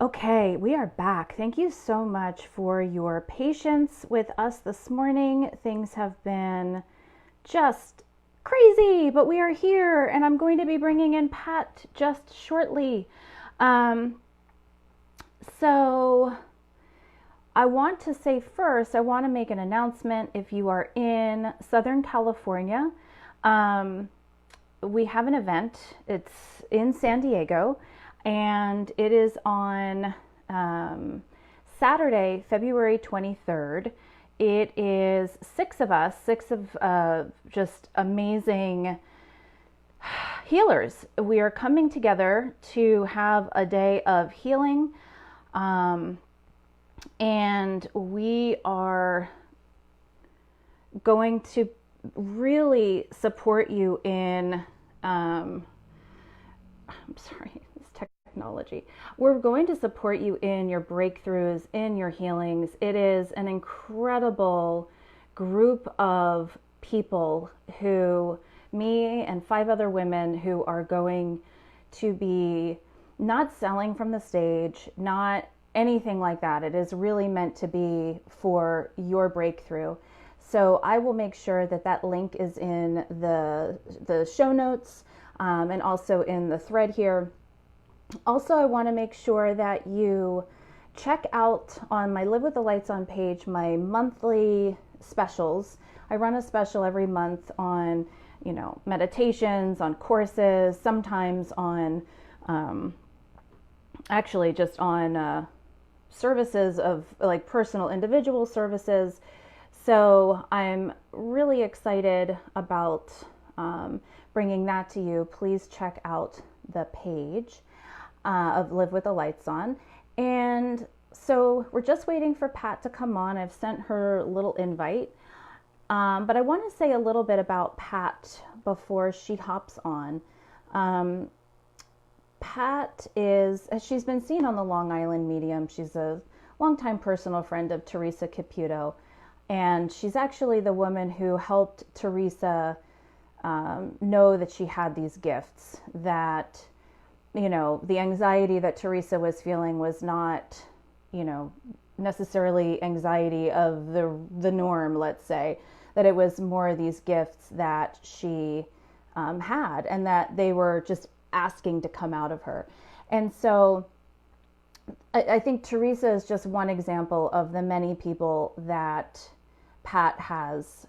Okay, we are back. Thank you so much for your patience with us this morning. Things have been just crazy, but we are here, and I'm going to be bringing in Pat just shortly. Um, so, I want to say first, I want to make an announcement. If you are in Southern California, um, we have an event. It's in San Diego, and it is on Saturday, February 23rd. It is six of us, six of just amazing healers. We are coming together to have a day of healing, um, and we are going to really support you in I'm sorry, this technology. We're going to support you in your breakthroughs, in your healings. It is an incredible group of people who, me and five other women, who are going to be not selling from the stage, not anything like that. It is really meant to be for your breakthrough. So I will make sure that that link is in the show notes, and also in the thread here. Also, I want to make sure that you check out on my Live with the Lights On page my monthly specials. I run a special every month on, meditations, on courses, sometimes on, actually just on services of like personal individual services. So I'm really excited about bringing that to you. Please check out the page of Live with the Lights On. And so we're just waiting for Pat to come on. I've sent her a little invite. But I want to say a little bit about Pat before she hops on. Pat she's been seen on the Long Island Medium. She's a longtime personal friend of Teresa Caputo. And she's actually the woman who helped Teresa know that she had these gifts, that, the anxiety that Teresa was feeling was not, necessarily anxiety of the norm, let's say, that it was more these gifts that she had, and that they were just asking to come out of her. And so I think Teresa is just one example of the many people that Pat has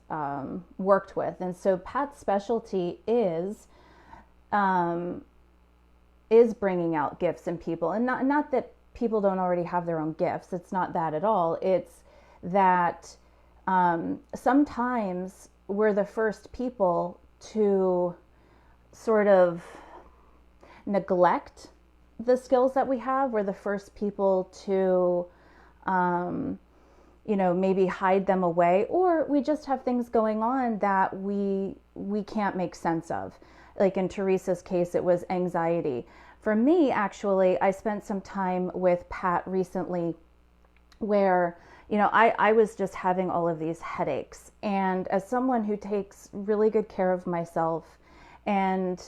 worked with. And so Pat's specialty is bringing out gifts in people. And not that people don't already have their own gifts. It's not that at all. It's that sometimes we're the first people to sort of neglect the skills that we have. We're the first people to maybe hide them away, or we just have things going on that we can't make sense of. Like in Teresa's case, it was anxiety. For me, actually, I spent some time with Pat recently where, I was just having all of these headaches. And as someone who takes really good care of myself and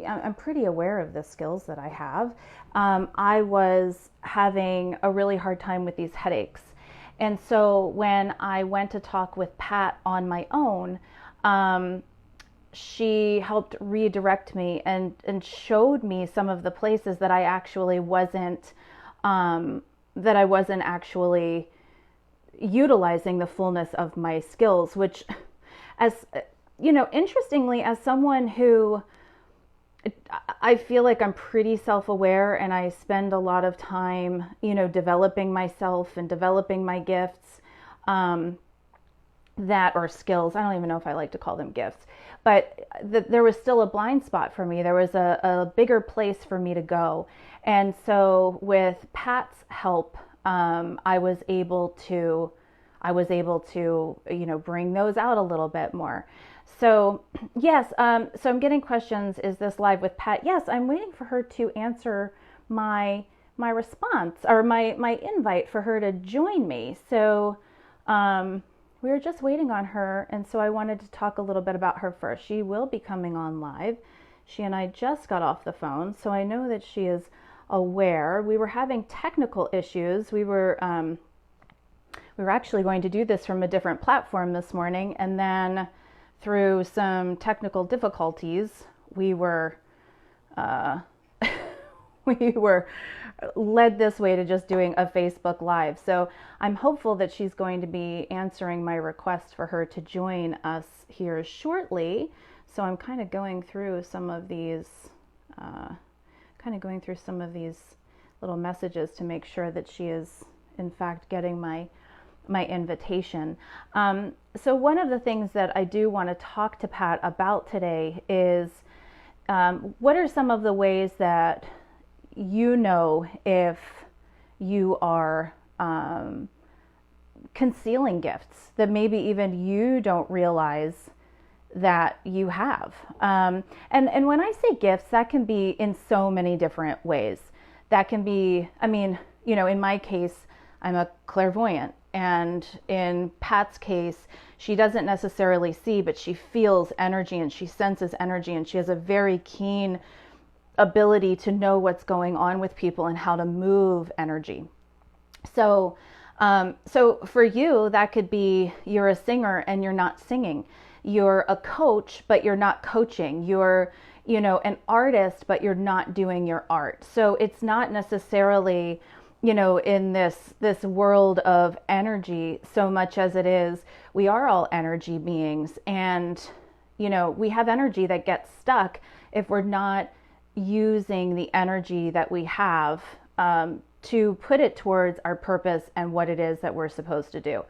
I'm pretty aware of the skills that I have, I was having a really hard time with these headaches. And so when I went to talk with Pat on my own, she helped redirect me and showed me some of the places that I actually wasn't actually utilizing the fullness of my skills, which, as interestingly, as someone who, I feel like I'm pretty self-aware, and I spend a lot of time, developing myself and developing my gifts, or skills. I don't even know if I like to call them gifts, but there was still a blind spot for me. There was a bigger place for me to go. And so with Pat's help, I was able to, bring those out a little bit more. So yes, so I'm getting questions. Is this live with Pat? Yes, I'm waiting for her to answer my response, or my invite for her to join me. So we were just waiting on her, and so I wanted to talk a little bit about her first. She will be coming on live. She and I just got off the phone, so I know that she is aware, we were having technical issues. We were actually going to do this from a different platform this morning, and then through some technical difficulties, we were we were led this way to just doing a Facebook Live. So I'm hopeful that she's going to be answering my request for her to join us here shortly. So I'm kind of going through some of these little messages to make sure that she is in fact getting my invitation. So one of the things that I do want to talk to Pat about today is what are some of the ways that you know if you are concealing gifts that maybe even you don't realize that you have. And when I say gifts, that can be in so many different ways. That can be, I mean, you know, in my case, I'm a clairvoyant. And in Pat's case, she doesn't necessarily see, but she feels energy and she senses energy, and she has a very keen ability to know what's going on with people and how to move energy. So for you, that could be you're a singer and you're not singing. You're a coach, but you're not coaching. You're, you know, an artist, but you're not doing your art. So it's not necessarily, you know, in this world of energy so much as it is, we are all energy beings. And, you know, we have energy that gets stuck if we're not using the energy that we have to put it towards our purpose and what it is that we're supposed to do.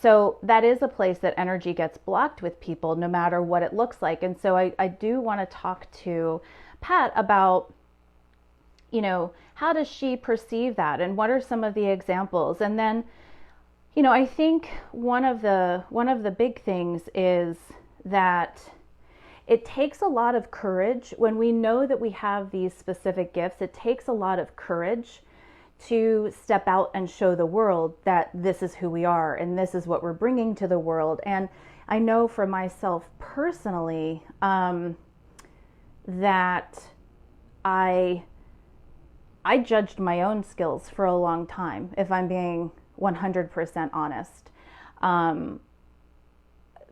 So that is a place that energy gets blocked with people, no matter what it looks like. And so I do want to talk to Pat about, you know, how does she perceive that, and what are some of the examples? And then, you know, I think one of the big things is that it takes a lot of courage when we know that we have these specific gifts. It takes a lot of courage to step out and show the world that this is who we are and this is what we're bringing to the world. And I know for myself personally that I judged my own skills for a long time, if I'm being 100% honest.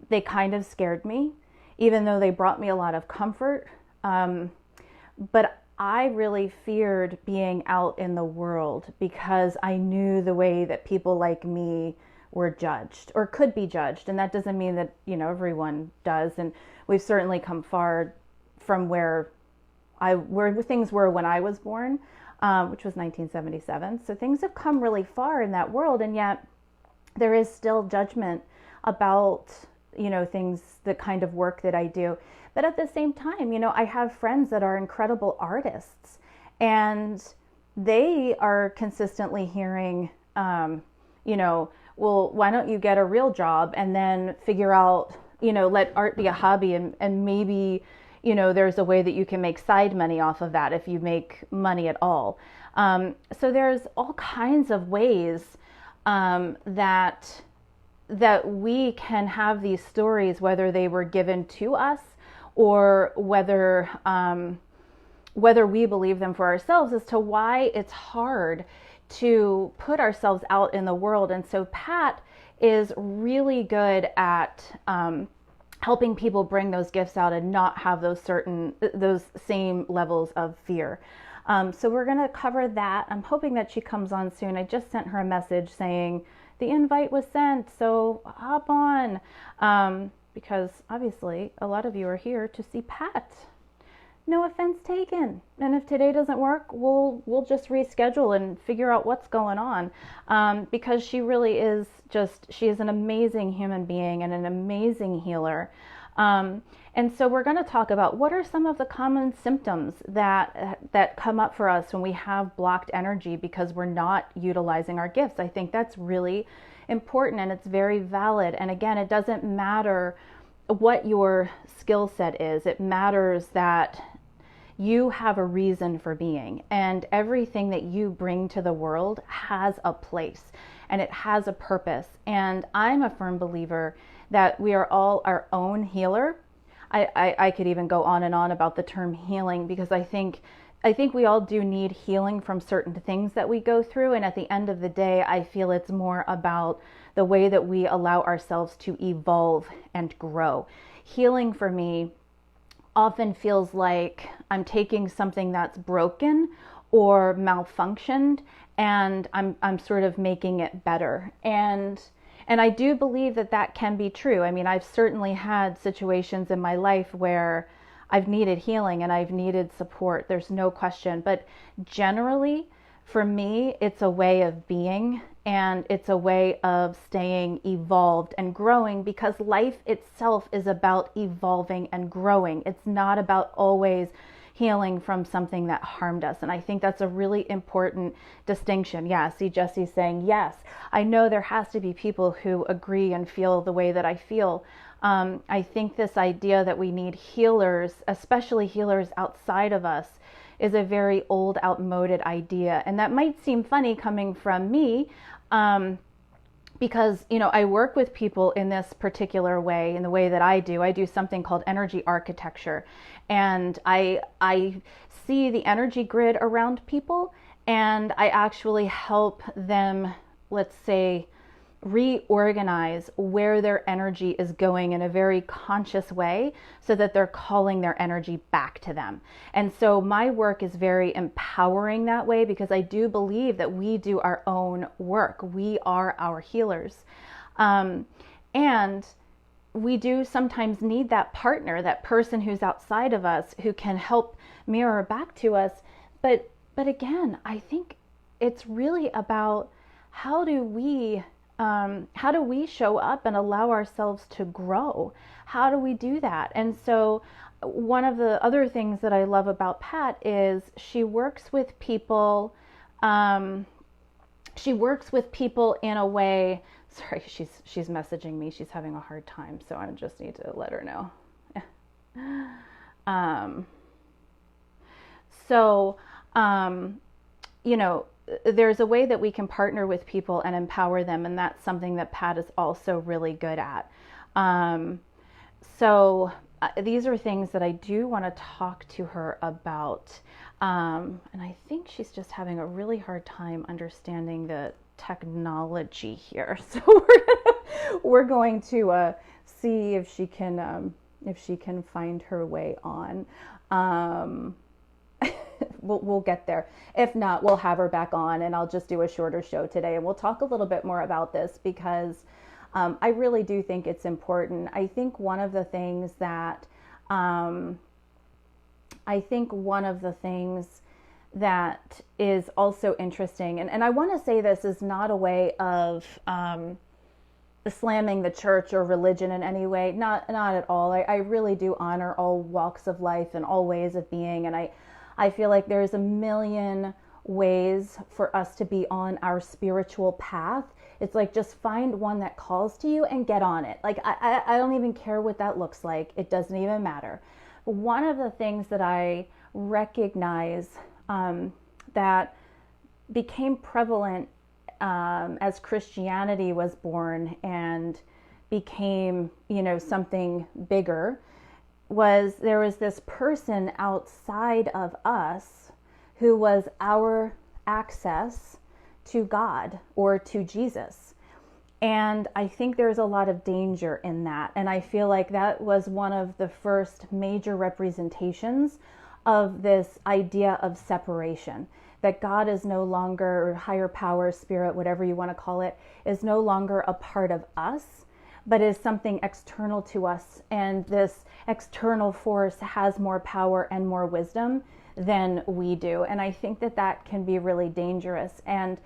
They kind of scared me, even though they brought me a lot of comfort. But I really feared being out in the world because I knew the way that people like me were judged or could be judged. And that doesn't mean that, you know, everyone does. And we've certainly come far from where things were when I was born, which was 1977. So things have come really far in that world. And yet there is still judgment about, you know, things, the kind of work that I do. But at the same time, you know, I have friends that are incredible artists, and they are consistently hearing, you know, well, why don't you get a real job and then figure out, you know, let art be a hobby, and maybe, you know, there's a way that you can make side money off of that if you make money at all. So there's all kinds of ways that we can have these stories, whether they were given to us or whether we believe them for ourselves, as to why it's hard to put ourselves out in the world. And so Pat is really good at helping people bring those gifts out and not have those same levels of fear. So we're going to cover that. I'm hoping that she comes on soon. I just sent her a message saying the invite was sent, so hop on. Because obviously a lot of you are here to see Pat. No offense taken. And if today doesn't work, we'll just reschedule and figure out what's going on. Because she really is she is an amazing human being and an amazing healer. And so we're going to talk about what are some of the common symptoms that come up for us when we have blocked energy because we're not utilizing our gifts. I think that's really important, and it's very valid. And again, it doesn't matter what your skill set is. It matters that you have a reason for being, and everything that you bring to the world has a place and it has a purpose. And I'm a firm believer that we are all our own healer. I could even go on and on about the term healing, because I think I think we all do need healing from certain things that we go through. And at the end of the day, I feel it's more about the way that we allow ourselves to evolve and grow. Healing for me often feels like I'm taking something that's broken or malfunctioned and I'm sort of making it better. And I do believe that that can be true. I mean, I've certainly had situations in my life where I've needed healing and I've needed support. There's no question. But generally, for me, it's a way of being and it's a way of staying evolved and growing, because life itself is about evolving and growing. It's not about always healing from something that harmed us. And I think that's a really important distinction. Yeah, see Jesse's saying, yes, I know there has to be people who agree and feel the way that I feel. I think this idea that we need healers, especially healers outside of us, is a very old, outmoded idea. And that might seem funny coming from me, because, you know, I work with people in this particular way, in the way that I do something called energy architecture. And I see the energy grid around people, and I actually help them, let's say, reorganize where their energy is going in a very conscious way so that they're calling their energy back to them. And so my work is very empowering that way, because I do believe that we do our own work. We are our healers. And we do sometimes need that partner, that person who's outside of us who can help mirror back to us. But again, I think it's really about how do we show up and allow ourselves to grow? How do we do that? And so one of the other things that I love about Pat is she works with people. She works with people in a way. Sorry, she's messaging me. She's having a hard time, so I just need to let her know. You know, there's a way that we can partner with people and empower them, and that's something that Pat is also really good at. These are things that I do want to talk to her about, and I think she's just having a really hard time understanding the technology here. So we're going to see if she can find her way on. We'll get there. If not, we'll have her back on and I'll just do a shorter show today and we'll talk a little bit more about this, because I really do think it's important. I think one of the things that is also interesting, and I want to say this is not a way of slamming the church or religion in any way, not at all. I really do honor all walks of life and all ways of being, and I feel like there's a million ways for us to be on our spiritual path. It's like, just find one that calls to you and get on it. Like, I don't even care what that looks like. It doesn't even matter. But one of the things that I recognize that became prevalent as Christianity was born and became, you know, something bigger, was there was this person outside of us who was our access to God or to Jesus. And I think there's a lot of danger in that. And I feel like that was one of the first major representations of this idea of separation, that God is no longer, or higher power, spirit, whatever you want to call it, is no longer a part of us, but is something external to us. And this external force has more power and more wisdom than we do. And I think that that can be really dangerous. And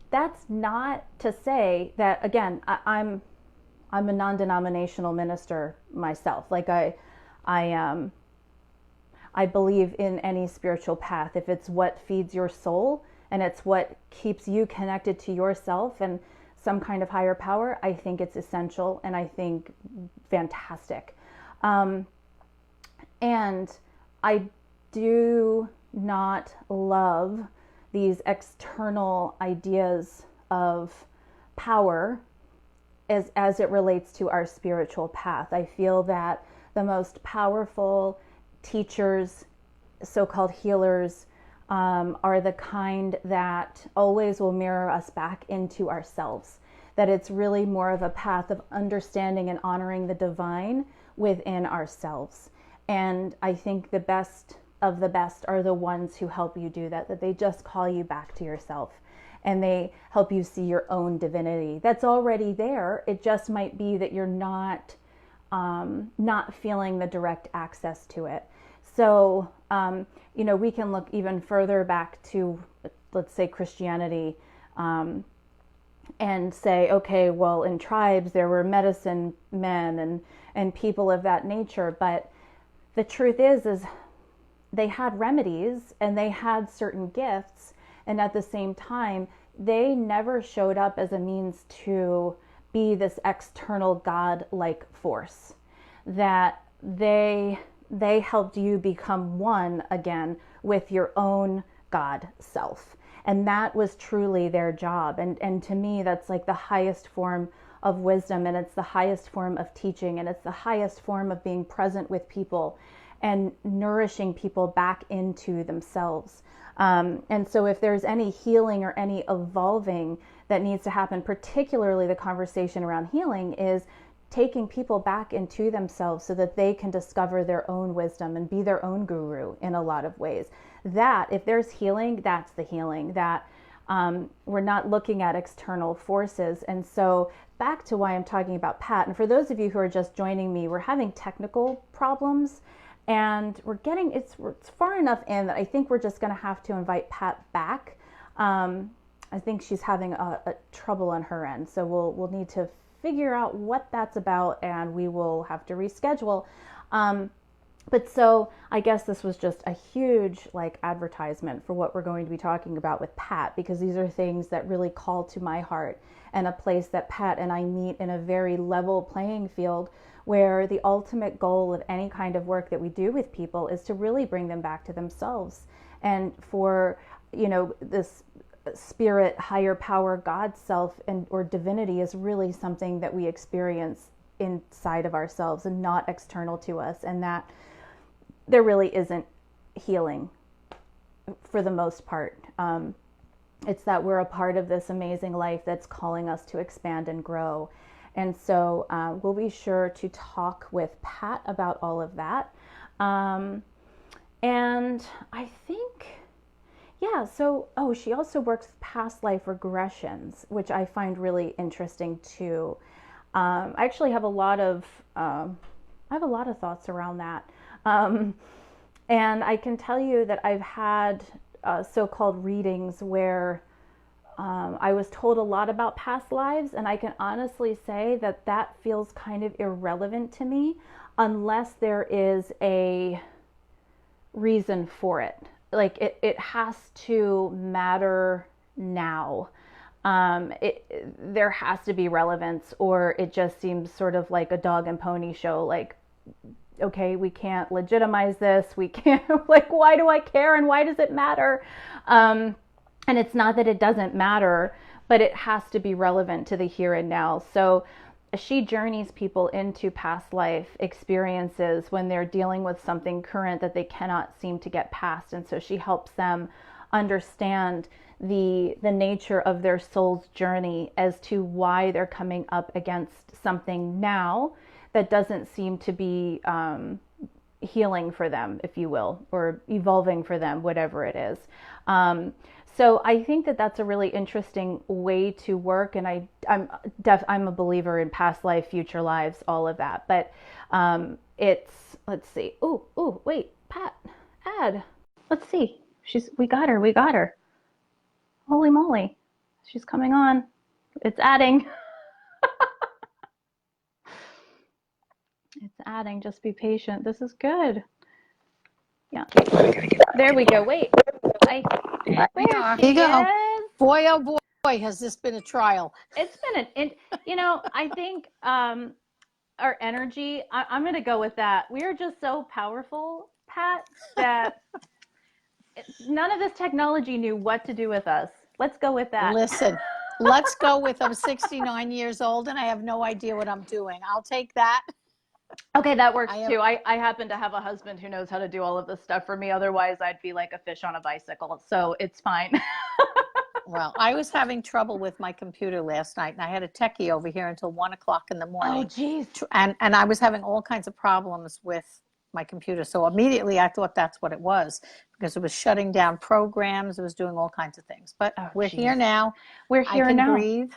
that's not to say that, again, I'm a non-denominational minister myself. Like I believe in any spiritual path. If it's what feeds your soul and it's what keeps you connected to yourself and some kind of higher power, I think it's essential and I think fantastic. And I do not love these external ideas of power as it relates to our spiritual path. I feel that the most powerful teachers, so-called healers, are the kind that always will mirror us back into ourselves. That it's really more of a path of understanding and honoring the divine within ourselves. And I think the best of the best are the ones who help you do that, that they just call you back to yourself and they help you see your own divinity that's already there. It just might be that you're not feeling the direct access to it. So, we can look even further back to, let's say, Christianity, and say, okay, well, in tribes, there were medicine men and people of that nature. But the truth is they had remedies and they had certain gifts. And at the same time, they never showed up as a means to be this external God-like force. That they helped you become one again with your own God self. And that was truly their job. And to me, that's like the highest form of wisdom, and it's the highest form of teaching, and it's the highest form of being present with people and nourishing people back into themselves. And so if there's any healing or any evolving that needs to happen, particularly the conversation around healing is taking people back into themselves so that they can discover their own wisdom and be their own guru in a lot of ways. That, if there's healing, that's the healing. That we're not looking at external forces. And so back to why I'm talking about Pat. And for those of you who are just joining me, we're having technical problems. And it's far enough in that I think we're just going to have to invite Pat back. I think she's having a trouble on her end. So we'll need to figure out what that's about, and we will have to reschedule. But so I guess this was just a huge advertisement for what we're going to be talking about with Pat, because these are things that really call to my heart, and a place that Pat and I meet in a very level playing field, where the ultimate goal of any kind of work that we do with people is to really bring them back to themselves. And for, this spirit, higher power, God self, or divinity is really something that we experience inside of ourselves and not external to us. And that there really isn't healing for the most part. It's that we're a part of this amazing life that's calling us to expand and grow. And so we'll be sure to talk with Pat about all of that. And I think, she also works with past life regressions, which I find really interesting too. I actually have a lot of thoughts around that. And I can tell you that I've had so-called readings where I was told a lot about past lives, and I can honestly say that feels kind of irrelevant to me unless there is a reason for it. It has to matter now. There has to be relevance, or it just seems sort of like a dog and pony show. Okay, we can't legitimize this. We can't, why do I care and why does it matter? And it's not that it doesn't matter, but it has to be relevant to the here and now. So she journeys people into past life experiences when they're dealing with something current that they cannot seem to get past. And so she helps them understand the nature of their soul's journey as to why they're coming up against something now that doesn't seem to be healing for them, if you will, or evolving for them, whatever it is. So I think that's a really interesting way to work, and I'm a believer in past life, future lives, all of that. But let's see. Oh, wait, Pat, add. Let's see. We got her. Holy moly, she's coming on. It's adding. It's adding. Just be patient. This is good. Yeah. There we go. Wait. There you go. Boy, oh boy, has this been a trial. It's been I think our energy, I'm going to go with that. We are just so powerful, Pat, that none of this technology knew what to do with us. Let's go with that. Listen, let's go with I'm 69 years old and I have no idea what I'm doing. I'll take that. Okay, that works I am, too. I happen to have a husband who knows how to do all of this stuff for me. Otherwise, I'd be like a fish on a bicycle. So it's fine. well, I was having trouble with my computer last night, and I had a techie over here until 1 o'clock in the Oh, morning. geez. And I was having all kinds of problems with my computer. So immediately I thought that's what it was, because it was shutting down programs. It was doing all kinds of things. But Oh, we're geez. here now. We're I here can now. breathe.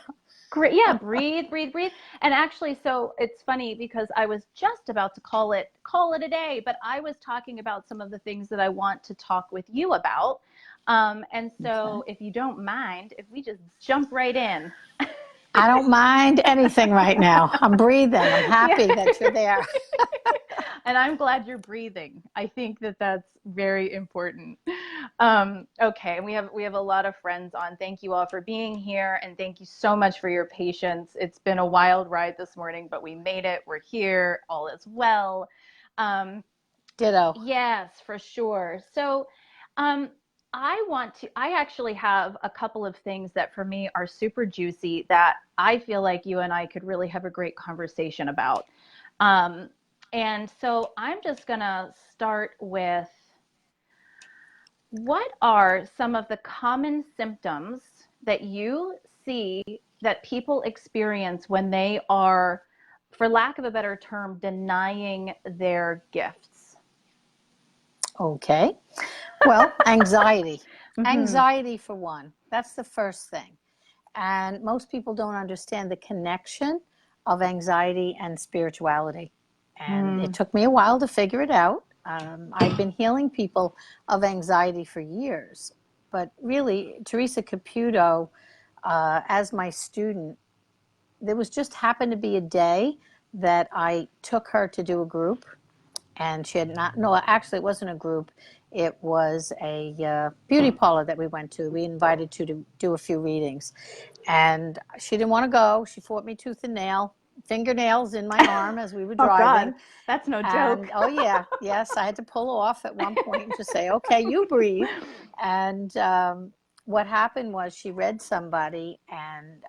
Great. Yeah, breathe, breathe, breathe. And actually, so it's funny because I was just about to call it a day, but I was talking about some of the things that I want to talk with you about. And so Okay. if you don't mind, if we just jump right in. I don't mind anything right now. I'm breathing. I'm Yeah. happy that you're there. And I'm glad you're breathing. I think that that's very important. Okay, and we have a lot of friends on. Thank you all for being here, and thank you so much for your patience. It's been a wild ride this morning, but we made it. We're here. All is well. Um, Ditto. yes, for sure. So, um, I actually have a couple of things that for me are super juicy that I feel like you and I could really have a great conversation about. Um, and so I'm just going to start with what are some of the common symptoms that you see that people experience when they are, for lack of a better term, denying their gifts? Okay. Well, anxiety. Mm-hmm. Anxiety for one. That's the first thing. And most people don't understand the connection of anxiety and spirituality. And it Mm. took me a while to figure it out. I've been healing people of anxiety for years. But really, Teresa Caputo, as my student, there was just happened to be a day that I took her to do a group, and she had not, no, actually it wasn't a group. It was a beauty parlor that we went to. We invited to do a few readings, and she didn't want to go. She fought me tooth and nail, fingernails in my arm as we were Oh driving. God, that's no joke. And oh yeah, yes, I had to pull off at one point and just say, okay, you breathe. And what happened was she read somebody, and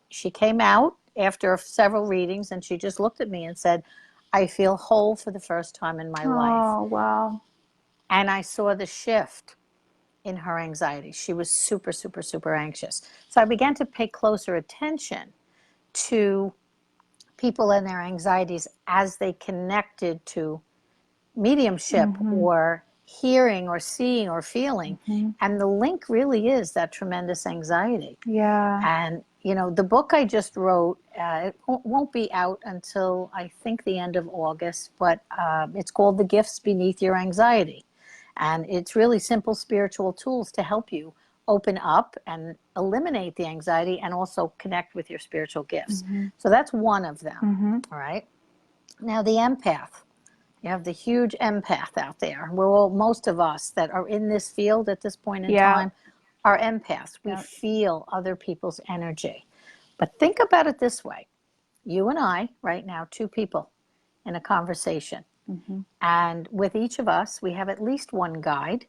she came out after several readings, and she just looked at me and said, I feel whole for the first time in my life. Oh wow. And I saw the shift in her anxiety. She was super, super, super anxious. So I began to pay closer attention to people and their anxieties as they connected to mediumship Mm-hmm. or hearing or seeing or feeling. Mm-hmm. And the link really is that tremendous anxiety. Yeah. And, you know, the book I just wrote, it won't be out until I think the end of August, but it's called The Gifts Beneath Your Anxiety. And it's really simple spiritual tools to help you open up and eliminate the anxiety and also connect with your spiritual gifts. Mm-hmm. So that's one of them. Mm-hmm. All right. Now, the empath. You have the huge empath out there. We're all, most of us that are in this field at this point in Yeah. time are empaths. We Yeah. feel other people's energy. But think about it this way. You and I, right now, two people in a conversation. Mm-hmm. And with each of us, we have at least one guide,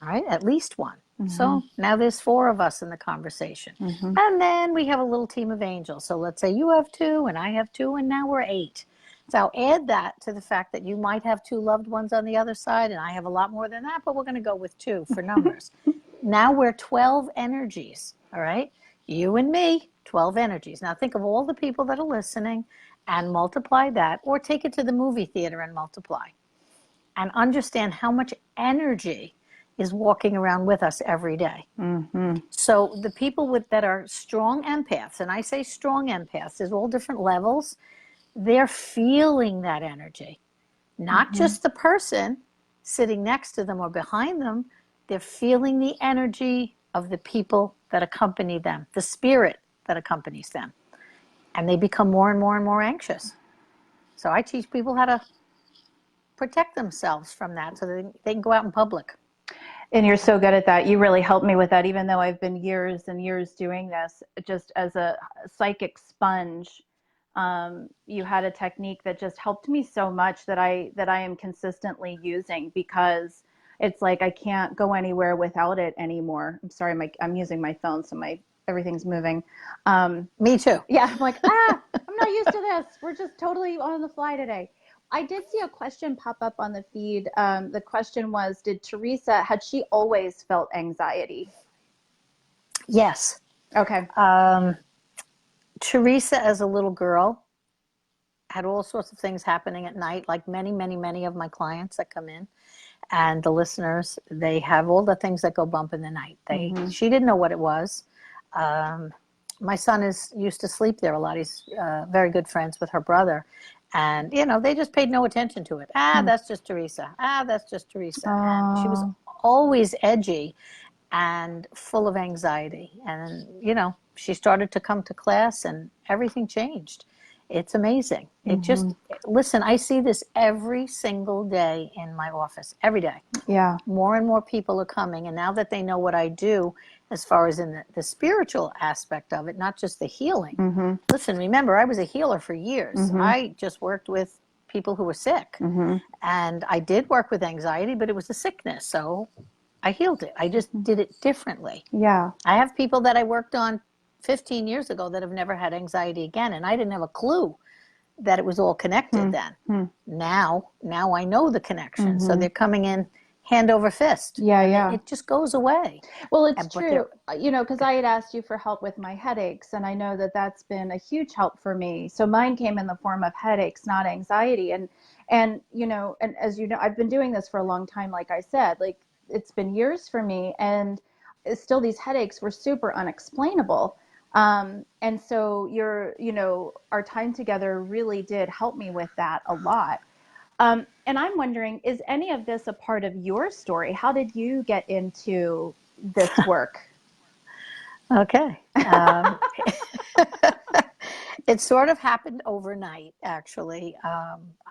all right? At least one. Mm-hmm. So now there's four of us in the conversation. Mm-hmm. And then we have a little team of angels. So let's say you have two and I have two, and now we're eight. So add that to the fact that you might have two loved ones on the other side, and I have a lot more than that, but we're going to go with two for numbers. Now we're 12 energies, all right? You and me, 12 energies. Now think of all the people that are listening and multiply that, or take it to the movie theater and multiply. And understand how much energy is walking around with us every day. Mm-hmm. So the people that are strong empaths, and I say strong empaths, there's all different levels, they're feeling that energy. Not Mm-hmm. just the person sitting next to them or behind them, they're feeling the energy of the people that accompany them, the spirit that accompanies them. And they become more and more and more anxious. So I teach people how to protect themselves from that so that they can go out in public. And you're so good at that. You really helped me with that, even though I've been years and years doing this, just as a psychic sponge. You had a technique that just helped me so much that I am consistently using, because it's like I can't go anywhere without it anymore. I'm sorry, I'm using my phone, so my everything's moving. Me too. Yeah, I'm like, I'm not used to this. We're just totally on the fly today. I did see a question pop up on the feed. The question was, had she always felt anxiety? Yes. Okay. Teresa, as a little girl, had all sorts of things happening at night, like many, many, many of my clients that come in. And the listeners, they have all the things that go bump in the night. She didn't know what it was. My son used to sleep there a lot. He's very good friends with her brother. And, they just paid no attention to it. That's just Teresa. That's just Teresa. And she was always edgy and full of anxiety. And, she started to come to class and everything changed. It's amazing. It just, listen, I see this every single day in my office, every day. Yeah. More and more people are coming. And now that they know what I do, as far as in the spiritual aspect of it, not just the healing. Listen, remember, I was a healer for years. I just worked with people who were sick. And I did work with anxiety, but it was a sickness. So I healed it. I just did it differently. Yeah. I have people that I worked on 15 years ago that have never had anxiety again. And I didn't have a clue that it was all connected then. Now I know the connection. So they're coming in hand over fist. Yeah. It just goes away. Well, it's true, because I had asked you for help with my headaches, and I know that that's been a huge help for me. So mine came in the form of headaches, not anxiety. And and as you know, I've been doing this for a long time. Like I said, like it's been years for me, and still these headaches were super unexplainable. And so our time together really did help me with that a lot. And I'm wondering, is any of this a part of your story? How did you get into this work? Okay. It sort of happened overnight, actually.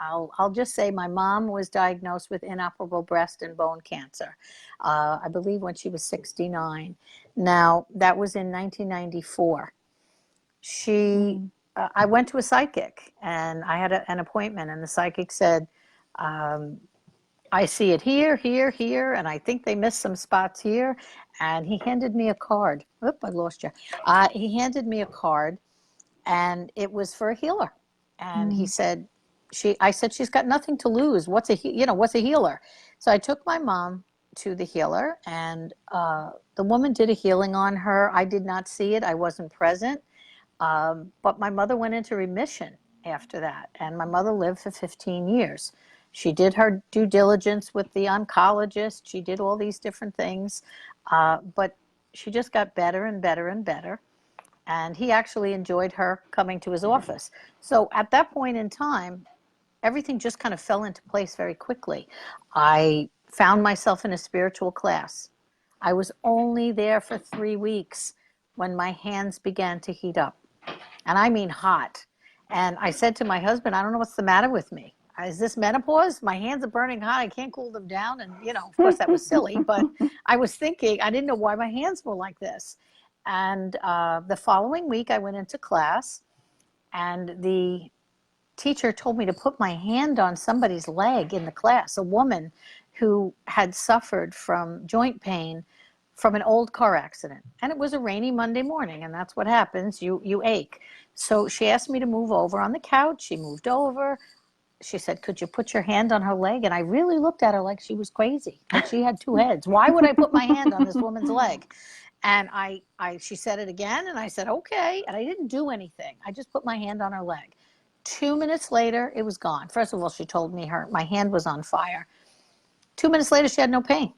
I'll just say my mom was diagnosed with inoperable breast and bone cancer, I believe when she was 69. Now, that was in 1994. I went to a psychic, and I had an appointment, and the psychic said, I see it here, here, here, and I think they missed some spots here. And he handed me a card. Oop, I lost you. He handed me a card, and it was for a healer. And he said, I said, she's got nothing to lose. What's a healer? So I took my mom to the healer, and the woman did a healing on her. I did not see it. I wasn't present. But my mother went into remission after that, and my mother lived for 15 years. She did her due diligence with the oncologist. She did all these different things, but she just got better and better and better. And he actually enjoyed her coming to his office. So at that point in time, everything just kind of fell into place very quickly. I found myself in a spiritual class. I was only there for 3 weeks when my hands began to heat up. And I mean hot. And I said to my husband, I don't know what's the matter with me. Is this menopause? My hands are burning hot. I can't cool them down. And, of course, that was silly. But I was thinking, I didn't know why my hands were like this. And the following week, I went into class, and the teacher told me to put my hand on somebody's leg in the class, a woman who had suffered from joint pain from an old car accident. And it was a rainy Monday morning, and that's what happens. You ache. So she asked me to move over on the couch. She moved over. She said, could you put your hand on her leg? And I really looked at her like she was crazy. Like she had two heads. Why would I put my hand on this woman's leg? And she said it again, and I said, okay. And I didn't do anything. I just put my hand on her leg. 2 minutes later, it was gone. First of all, she told me my hand was on fire. 2 minutes later, she had no pain.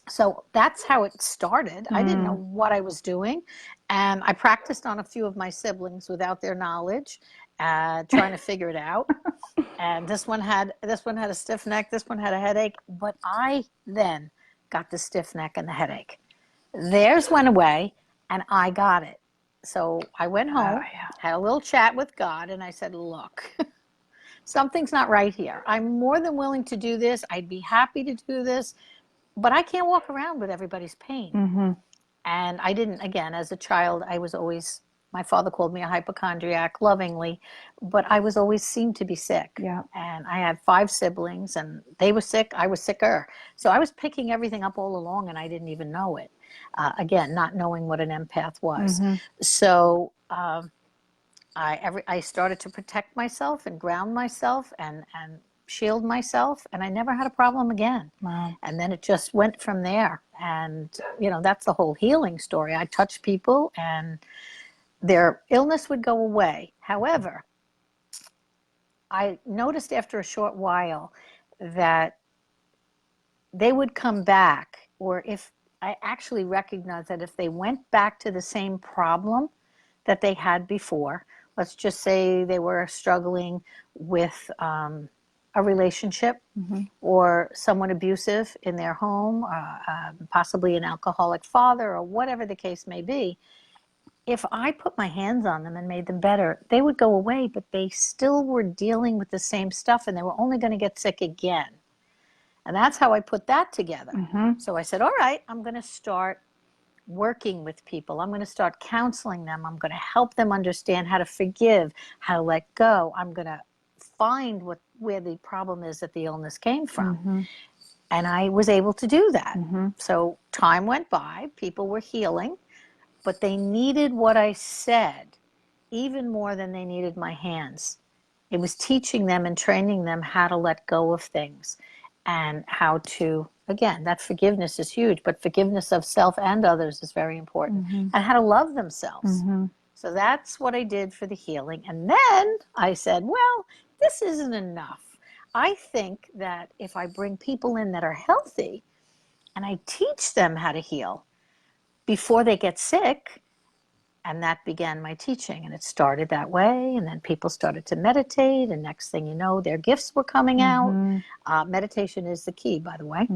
So that's how it started. I didn't know what I was doing. And I practiced on a few of my siblings without their knowledge, trying to figure it out. And this one had a stiff neck. This one had a headache. But I then got the stiff neck and the headache. Theirs went away, and I got it. So I went home, had a little chat with God, and I said, look, something's not right here. I'm more than willing to do this. I'd be happy to do this. But I can't walk around with everybody's pain. And I didn't, again, as a child, I was always, my father called me a hypochondriac lovingly, but I was always seemed to be sick. Yeah. And I had 5 siblings, and they were sick. I was sicker. So I was picking everything up all along, and I didn't even know it. again, not knowing what an empath was. Mm-hmm. So I started to protect myself and ground myself and shield myself, and I never had a problem again. Wow. And then it just went from there. And, that's the whole healing story. I touched people and their illness would go away. However, I noticed after a short while that they would come back, or if I actually recognized that if they went back to the same problem that they had before, let's just say they were struggling with a relationship or someone abusive in their home, possibly an alcoholic father, or whatever the case may be. If I put my hands on them and made them better, they would go away, but they still were dealing with the same stuff, and they were only going to get sick again. And that's how I put that together. So I said, all right, I'm going to start working with people. I'm going to start counseling them. I'm going to help them understand how to forgive, how to let go. I'm going to find where the problem is that the illness came from. And I was able to do that. So time went by, people were healing, but they needed what I said even more than they needed my hands. It was teaching them and training them how to let go of things and how to, again, that forgiveness is huge, but forgiveness of self and others is very important, and how to love themselves. So that's what I did for the healing. And then I said, well, this isn't enough. I think that if I bring people in that are healthy and I teach them how to heal before they get sick, and that began my teaching, and it started that way. And then people started to meditate, and next thing you know, their gifts were coming out. Meditation is the key, by the way.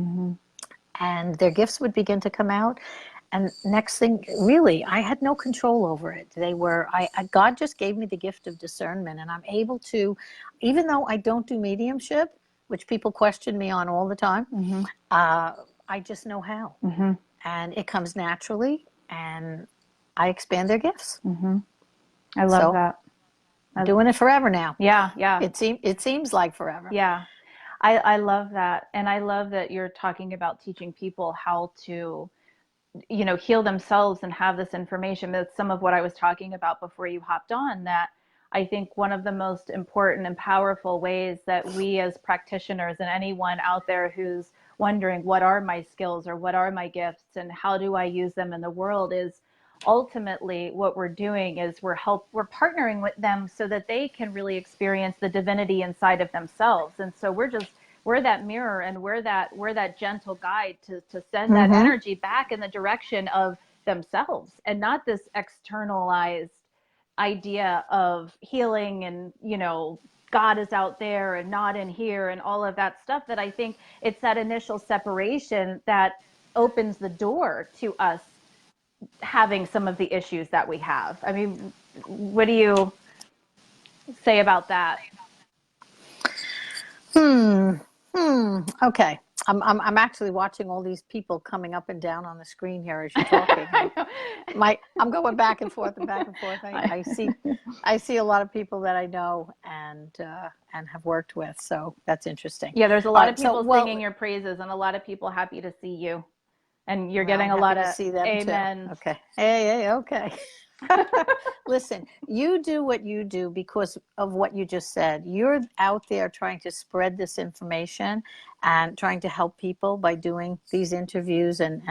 And their gifts would begin to come out. And next thing, really, I had no control over it. God just gave me the gift of discernment, and I'm able to, even though I don't do mediumship, which people question me on all the time, I just know how. And it comes naturally, and I expand their gifts. I love that. I'm doing it forever now. Yeah. It seems like forever. Yeah. I love that. And I love that you're talking about teaching people how to, heal themselves and have this information. That's some of what I was talking about before you hopped on, that I think one of the most important and powerful ways that we as practitioners, and anyone out there who's wondering what are my skills or what are my gifts and how do I use them in the world, is ultimately what we're doing is we're partnering with them so that they can really experience the divinity inside of themselves. And so we're that mirror, and we're that gentle guide to send that energy back in the direction of themselves, and not this externalized idea of healing and, God is out there and not in here and all of that stuff. That I think it's that initial separation that opens the door to us having some of the issues that we have. I mean, what do you say about that? Okay. I'm actually watching all these people coming up and down on the screen here as you're talking. I'm going back and forth and back and forth. I see a lot of people that I know and have worked with, so that's interesting. Yeah, there's a lot of people singing your praises, and a lot of people happy to see you, and you're getting a lot of see them amen. Too. Okay. Hey, okay. Listen, you do what you do because of what you just said. You're out there trying to spread this information and trying to help people by doing these interviews and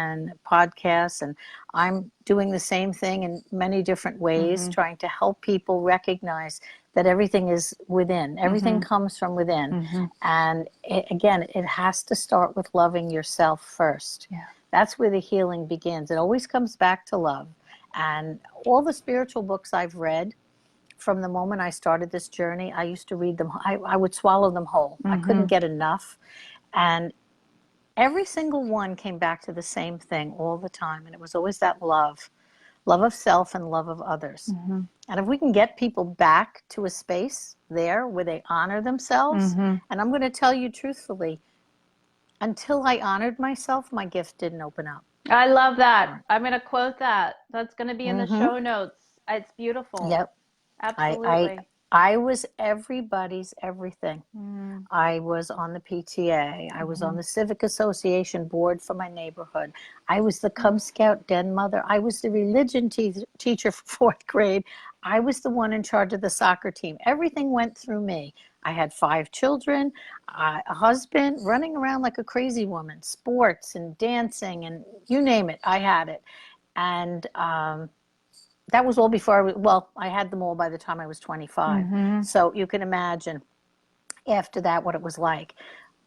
podcasts. And I'm doing the same thing in many different ways, trying to help people recognize that everything is within. Everything comes from within. And again, it has to start with loving yourself first. Yeah. That's where the healing begins. It always comes back to love. And all the spiritual books I've read from the moment I started this journey, I used to read them. I would swallow them whole. I couldn't get enough. And every single one came back to the same thing all the time. And it was always that love of self and love of others. And if we can get people back to a space there where they honor themselves, and I'm going to tell you truthfully, until I honored myself, my gift didn't open up. I love that. I'm going to quote that. That's going to be in the show notes. It's beautiful. Yep. Absolutely. I was everybody's everything. Mm. I was on the PTA. I was on the Civic Association board for my neighborhood. I was the Cub Scout den mother. I was the religion teacher for fourth grade. I was the one in charge of the soccer team. Everything went through me. I had 5 children, a husband, running around like a crazy woman, sports and dancing and you name it, I had it. And that was all before I had them all by the time I was 25. So you can imagine after that what it was like.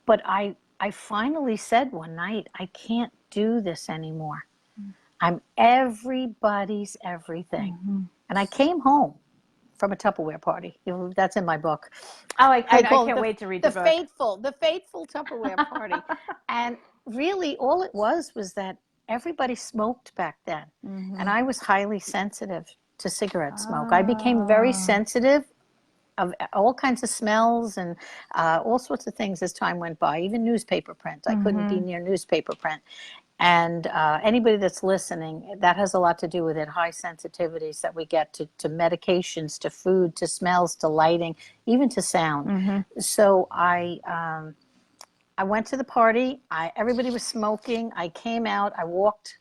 But I finally said one night, I can't do this anymore. I'm everybody's everything. And I came home from a Tupperware party. That's in my book. Oh, I call can't it wait to read the book. The fateful Tupperware party. And really all it was that everybody smoked back then. And I was highly sensitive to cigarette smoke. I became very sensitive of all kinds of smells and all sorts of things as time went by, even newspaper print. I couldn't be near newspaper print. And anybody that's listening, that has a lot to do with it, high sensitivities that we get to medications, to food, to smells, to lighting, even to sound. So I went to the party. Everybody was smoking. I came out. I walked,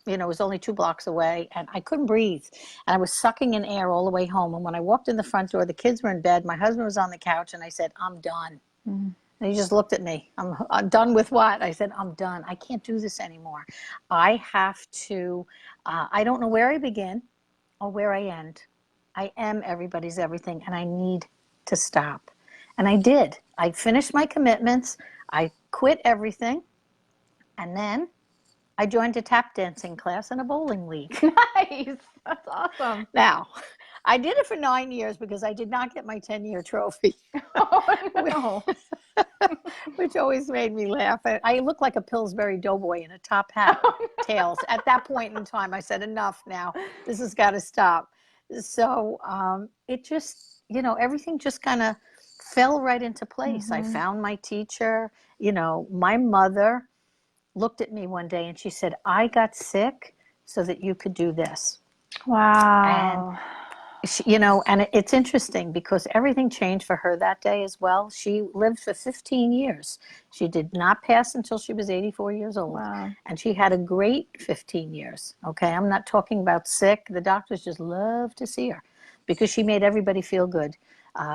it was only 2 blocks away, and I couldn't breathe. And I was sucking in air all the way home. And when I walked in the front door, the kids were in bed. My husband was on the couch, and I said, I'm done. And he just looked at me. I'm done with what? I said, I'm done. I can't do this anymore. I have to, I don't know where I begin or where I end. I am everybody's everything, and I need to stop. And I did. I finished my commitments. I quit everything. And then I joined a tap dancing class in a bowling league. Nice. That's awesome. Now, I did it for 9 years because I did not get my 10-year trophy. Oh, no. Which always made me laugh. I looked like a Pillsbury Doughboy in a top hat, tails. At that point in time, I said, enough now. This has got to stop. So it just, everything just kind of fell right into place. I found my teacher. My mother looked at me one day and she said, I got sick so that you could do this. Wow. And and it's interesting because everything changed for her that day as well. She lived for 15 years. She did not pass until she was 84 years old. Wow. And she had a great 15 years. Okay, I'm not talking about sick. The doctors just loved to see her because she made everybody feel good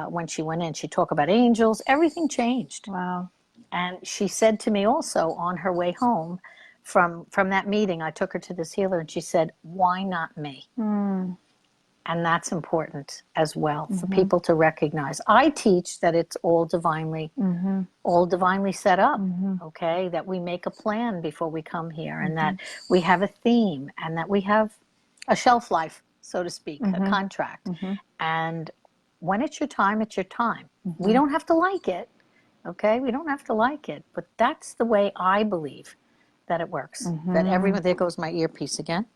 when she went in. She'd talk about angels. Everything changed. Wow. And she said to me also on her way home from that meeting, I took her to this healer and she said, why not me? And that's important as well for people to recognize. I teach that it's all divinely set up, okay? That we make a plan before we come here and that we have a theme and that we have a shelf life, so to speak, a contract. And when it's your time, it's your time. We don't have to like it, okay? We don't have to like it, but that's the way I believe that it works. That everyone, there goes my earpiece again.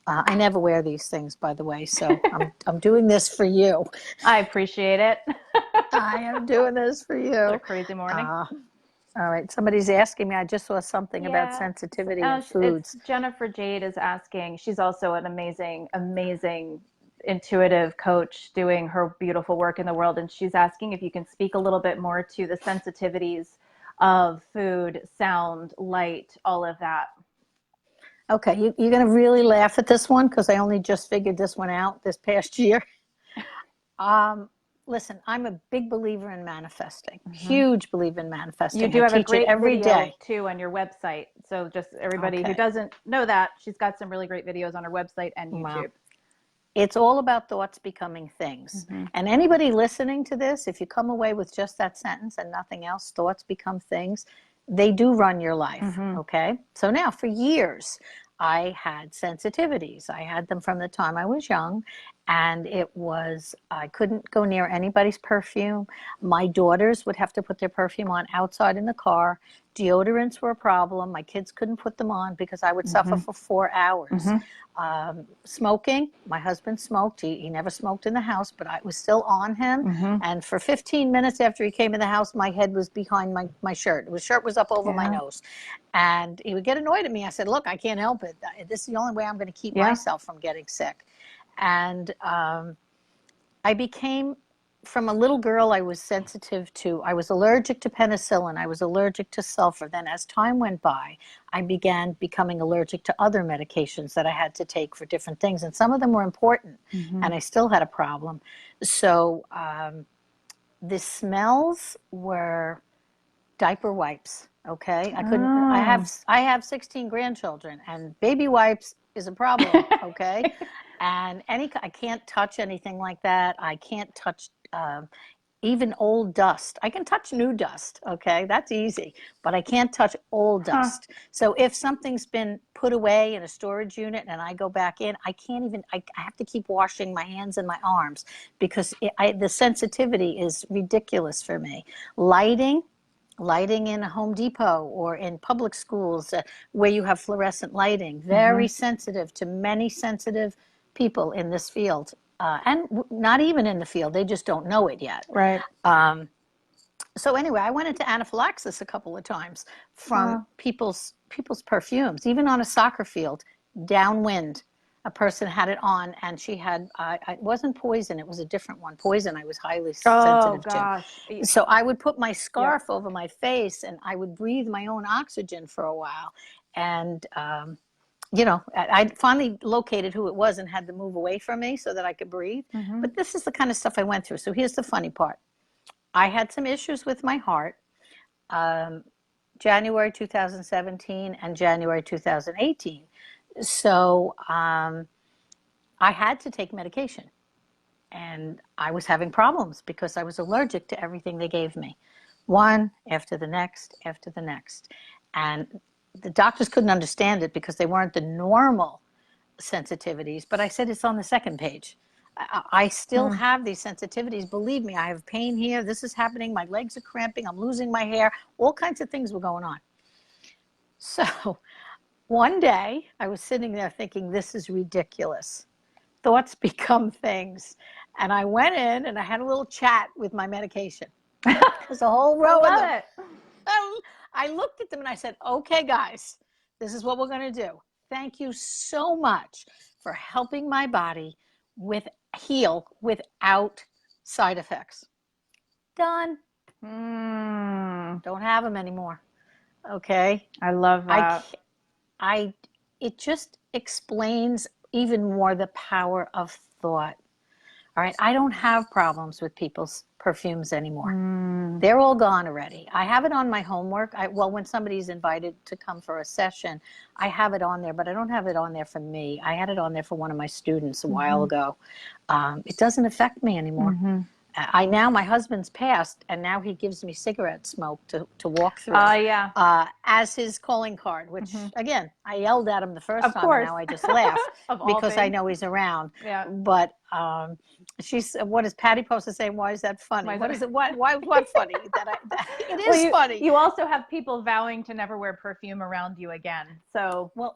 I never wear these things, by the way, so I'm doing this for you. I appreciate it. I am doing this for you. What a crazy morning. All right, somebody's asking me. I just saw something about sensitivity in foods. Jennifer Jade is asking. She's also an amazing, amazing intuitive coach doing her beautiful work in the world, and she's asking if you can speak a little bit more to the sensitivities of food, sound, light, all of that. Okay, you're going to really laugh at this one because I only just figured this one out this past year. Listen, I'm a big believer in manifesting. Huge believer in manifesting. You do have a great every video day too on your website. So just everybody who doesn't know that, she's got some really great videos on her website and YouTube. Wow. It's all about thoughts becoming things. And anybody listening to this, if you come away with just that sentence and nothing else, thoughts become things, they do run your life, okay? So now for years, I had sensitivities. I had them from the time I was young, and I couldn't go near anybody's perfume. My daughters would have to put their perfume on outside in the car. Deodorants were a problem. My kids couldn't put them on because I would suffer for 4 hours. Smoking, my husband smoked. He never smoked in the house, but I was still on him. And for 15 minutes after he came in the house, my head was behind my shirt. His shirt was up over my nose. And he would get annoyed at me. I said, look, I can't help it. This is the only way I'm going to keep myself from getting sick. And I became from a little girl, I was sensitive to, I was allergic to penicillin. I was allergic to sulfur. Then as time went by, I began becoming allergic to other medications that I had to take for different things. And some of them were important, and I still had a problem. So the smells were diaper wipes. Okay. I have 16 grandchildren, and baby wipes is a problem. Okay. And I can't touch anything like that. I can't touch even old dust. I can touch new dust. Okay. That's easy, but I can't touch old dust. So if something's been put away in a storage unit and I go back in, I can't even, I have to keep washing my hands and my arms because the sensitivity is ridiculous for me. Lighting in a Home Depot or in public schools where you have fluorescent lighting, very sensitive to many sensitive people in this field. And not even in the field, they just don't know it yet. Right. So anyway, I went into anaphylaxis a couple of times from people's perfumes, even on a soccer field, downwind. A person had it on, and she had, it wasn't poison, it was a different one. Poison I was highly sensitive to. So I would put my scarf over my face, and I would breathe my own oxygen for a while. And, I finally located who it was and had to move away from me so that I could breathe. But this is the kind of stuff I went through. So here's the funny part. I had some issues with my heart, January 2017 and January 2018. So I had to take medication, and I was having problems because I was allergic to everything they gave me, one after the next, after the next. And the doctors couldn't understand it because they weren't the normal sensitivities, but I said it's on the second page. I still have these sensitivities. Believe me, I have pain here. This is happening. My legs are cramping. I'm losing my hair. All kinds of things were going on. So one day, I was sitting there thinking, this is ridiculous. Thoughts become things. And I went in and I had a little chat with my medication. There's a whole row of them. I looked at them and I said, okay, guys, this is what we're going to do. Thank you so much for helping my body heal without side effects. Done. Don't have them anymore. Okay? I love that. It just explains even more the power of thought. All right, I don't have problems with people's perfumes anymore. They're all gone already. I have it on my homework. When somebody's invited to come for a session, I have it on there, but I don't have it on there for me. I had it on there for one of my students a while ago. It doesn't affect me anymore. My husband's passed, and now he gives me cigarette smoke to walk through as his calling card, which, again, I yelled at him the first time, and now I just laugh because I know he's around. Yeah. But what is Patty supposed to say? Why is that funny? What is it? Why funny? It is funny. You also have people vowing to never wear perfume around you again. So, well,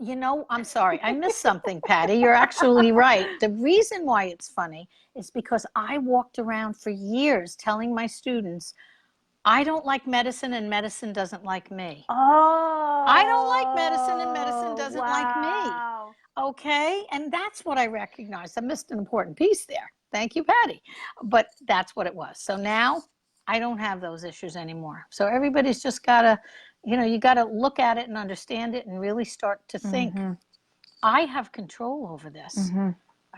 I'm sorry. I missed something, Patty. You're actually right. The reason why it's funny is because I walked around for years telling my students, I don't like medicine and medicine doesn't like me. Oh. I don't like medicine and medicine doesn't like me. Okay? And that's what I recognized. I missed an important piece there. Thank you, Patty. But that's what it was. So now I don't have those issues anymore. So everybody's just got to, you got to look at it and understand it and really start to think, I have control over this.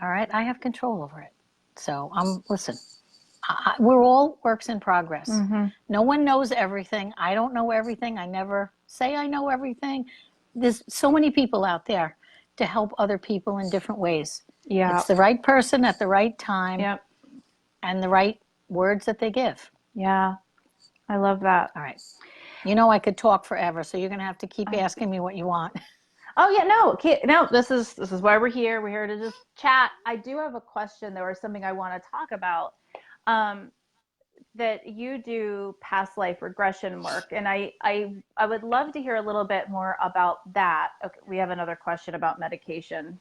All right? I have control over it. So listen, we're all works in progress. No one knows everything. I don't know everything. I never say I know everything. There's so many people out there to help other people in different ways. Yeah. It's the right person at the right time and the right words that they give. Yeah. I love that. All right. I could talk forever, so you're going to have to keep asking me what you want. Oh yeah, no, this is why we're here. We're here to just chat. I do have a question though, or something I want to talk about. That you do past life regression work, and I would love to hear a little bit more about that. Okay, we have another question about medication.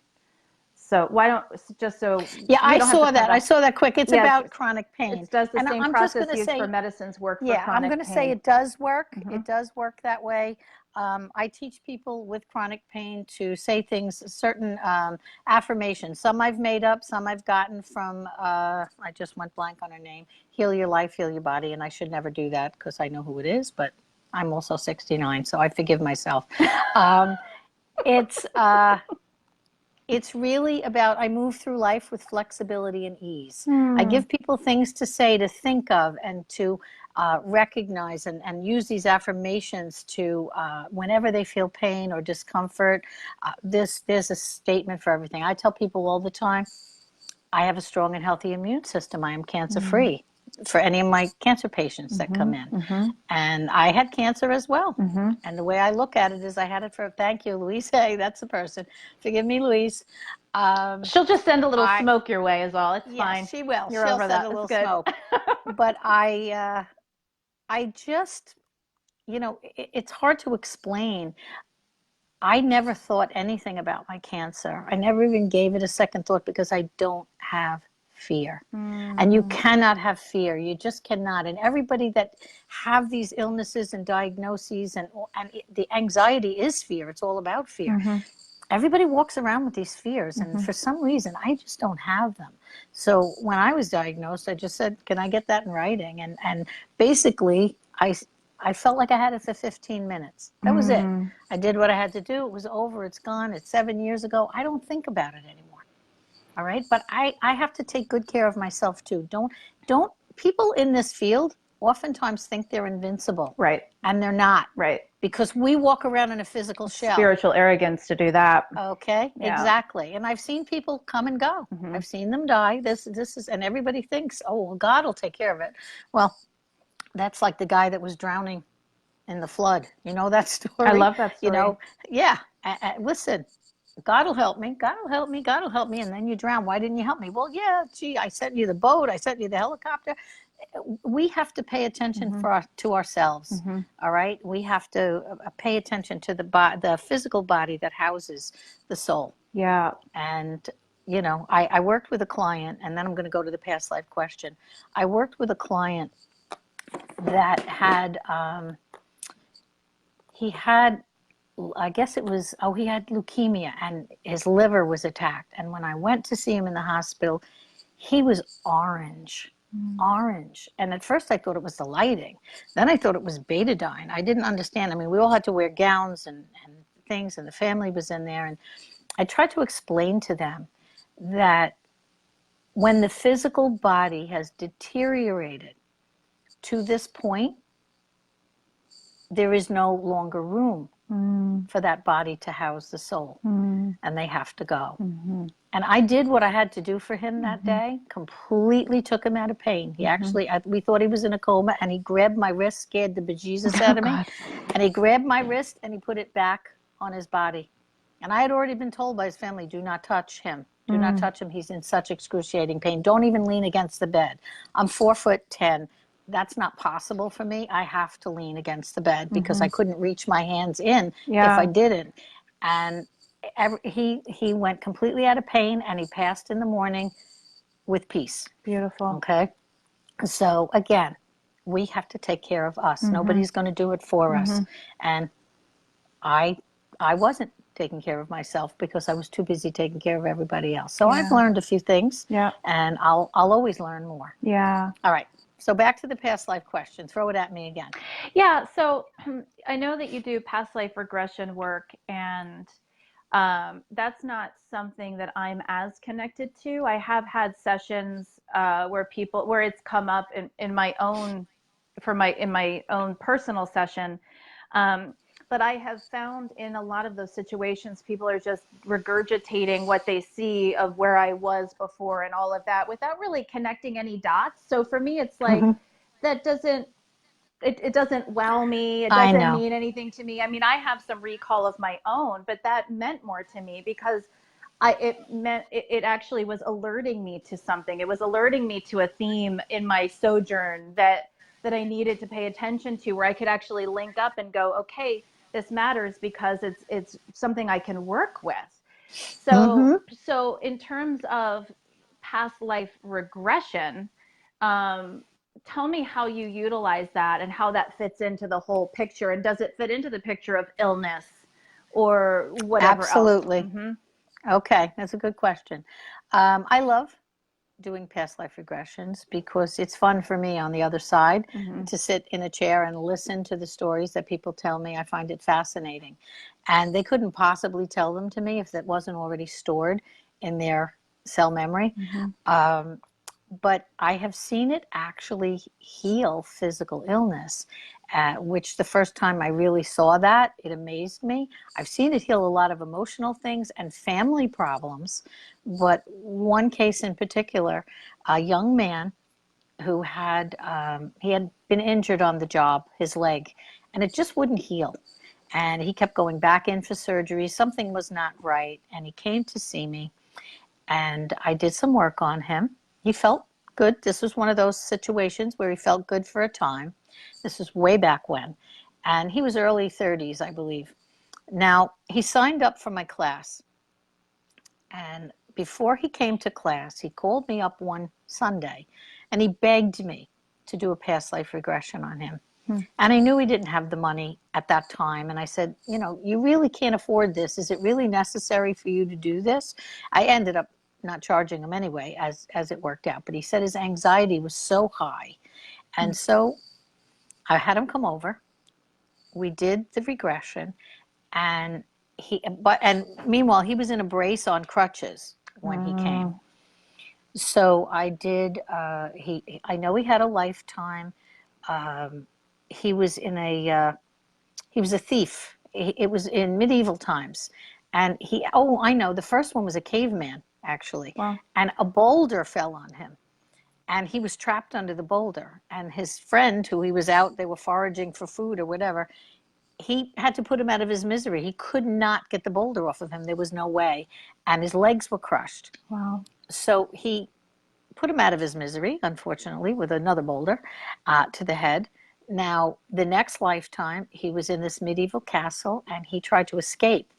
So why don't, just so Yeah, we I don't have to saw come that. I back. saw that quick. It's Yes, about chronic pain. it does the And same I'm just going process to used for say, medicines work for yeah, I'm chronic going to say pain. it does work. Mm-hmm. It does work that way. I teach people with chronic pain to say things, certain affirmations. Some I've made up, some I've gotten from, I just went blank on her name, Heal Your Life, Heal Your Body. And I should never do that because I know who it is, but I'm also 69, so I forgive myself. It's it's really about, I move through life with flexibility and ease. I give people things to say, to think of, and to recognize, and use these affirmations to, whenever they feel pain or discomfort, there's a statement for everything. I tell people all the time, I have a strong and healthy immune system. I am cancer free for any of my cancer patients that come in. And I had cancer as well. And the way I look at it is I had it for, thank you, Louise. Hey, that's the person. Forgive me, Louise. She'll just send a little smoke your way is all. It's fine. Yes, she will. You're She'll over send that. a It's little good. smoke. But I just, it's hard to explain. I never thought anything about my cancer. I never even gave it a second thought because I don't have fear. And you cannot have fear. You just cannot. And everybody that have these illnesses and diagnoses, and the anxiety is fear. It's all about fear. Everybody walks around with these fears, and for some reason, I just don't have them. So when I was diagnosed, I just said, "Can I get that in writing?" And basically, I felt like I had it for 15 minutes. That was it. I did what I had to do. It was over. It's gone. It's 7 years ago. I don't think about it anymore. All right, but I have to take good care of myself too. Don't people in this field oftentimes think they're invincible, Right. and they're not. Right. Because we walk around in a physical shell. Spiritual arrogance to do that. Okay, Yeah. exactly. And I've seen people come and go. I've seen them die. This is, and everybody thinks, oh, well, God will take care of it. Well, that's like the guy that was drowning in the flood. You know that story? I love that story. Yeah. Listen, God will help me. God will help me. God will help me. And then you drown. Why didn't you help me? Well, yeah, gee, I sent you the boat. I sent you the helicopter. We have to pay attention to ourselves. All right, we have to pay attention to the physical body that houses the soul. Yeah. And I worked with a client, and then I'm going to go to the past life question. I worked with a client that had I guess it was, he had leukemia, and his liver was attacked. And when I went to see him in the hospital, he was orange. And at first I thought it was the lighting. Then I thought it was betadine. I didn't understand. I mean, we all had to wear gowns and things, and the family was in there. And I tried to explain to them that when the physical body has deteriorated to this point, there is no longer room for that body to house the soul, and they have to go. And I did what I had to do for him that day, completely took him out of pain. He actually, we thought he was in a coma, and he grabbed my wrist, scared the bejesus out of me, and he grabbed my wrist and he put it back on his body. And I had already been told by his family, do not touch him. Do not touch him. He's in such excruciating pain. Don't even lean against the bed. I'm 4'10". That's not possible for me. I have to lean against the bed because I couldn't reach my hands in if I didn't. And he went completely out of pain, and he passed in the morning with peace. Beautiful. Okay. So again, we have to take care of us. Nobody's going to do it for us. And I wasn't taking care of myself because I was too busy taking care of everybody else. So I've learned a few things. Yeah. And I'll always learn more. Yeah. All right. So back to the past life question. Throw it at me again. Yeah. So I know that you do past life regression work, and that's not something that I'm as connected to. I have had sessions where it's come up in my own personal session. But I have found in a lot of those situations, people are just regurgitating what they see of where I was before and all of that without really connecting any dots. So for me, it's like, that doesn't, it doesn't wow me. It doesn't mean anything to me. I mean, I have some recall of my own, but that meant more to me because it actually was alerting me to something. It was alerting me to a theme in my sojourn that I needed to pay attention to, where I could actually link up and go, okay, this matters because it's something I can work with. So, so in terms of past life regression, um, tell me how you utilize that and how that fits into the whole picture. And does it fit into the picture of illness or whatever else? Absolutely. Mm-hmm. Okay, that's a good question. I love doing past life regressions because it's fun for me on the other side Mm-hmm. to sit in a chair and listen to the stories that people tell me. I find it fascinating. And they couldn't possibly tell them to me if that wasn't already stored in their cell memory. Mm-hmm. But I have seen it actually heal physical illness, which the first time I really saw that, it amazed me. I've seen it heal a lot of emotional things and family problems, but one case in particular, a young man who he had been injured on the job, his leg, and it just wouldn't heal. And he kept going back in for surgery. Something was not right, and he came to see me, and I did some work on him. He felt good. This was one of those situations where he felt good for a time. This was way back when. And he was early 30s, I believe. Now, he signed up for my class. And before he came to class, he called me up one Sunday and he begged me to do a past life regression on him. And I knew he didn't have the money at that time. And I said, you know, you really can't afford this. Is it really necessary for you to do this? I ended up not charging him anyway, as it worked out. But he said his anxiety was so high. And so I had him come over. We did the regression. And meanwhile, he was in a brace on crutches when he came. So I did, I know he had a lifetime. He was he was a thief. It was in medieval times. And I know, the first one was a caveman, actually. Wow. And a boulder fell on him. And he was trapped under the boulder. And his friend, who he was out, they were foraging for food or whatever, he had to put him out of his misery. He could not get the boulder off of him. There was no way. And his legs were crushed. Wow. So he put him out of his misery, unfortunately, with another boulder to the head. Now, the next lifetime, he was in this medieval castle, and he tried to escape.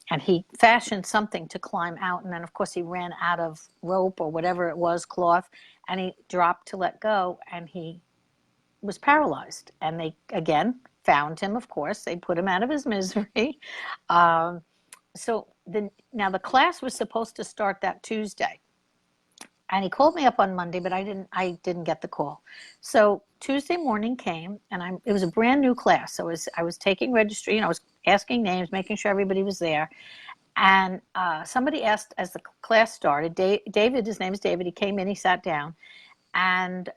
And he fashioned something to climb out, and then, of course, he ran out of rope or whatever it was, cloth, and he dropped to let go, and he was paralyzed. And they, again, found him, of course. They put him out of his misery. Now the class was supposed to start that Tuesday. And he called me up on Monday, but I didn't get the call. So Tuesday morning came, and it was a brand new class. So I was taking registry, and I was asking names, making sure everybody was there. And somebody asked, as the class started, David, his name is David, he came in, he sat down. And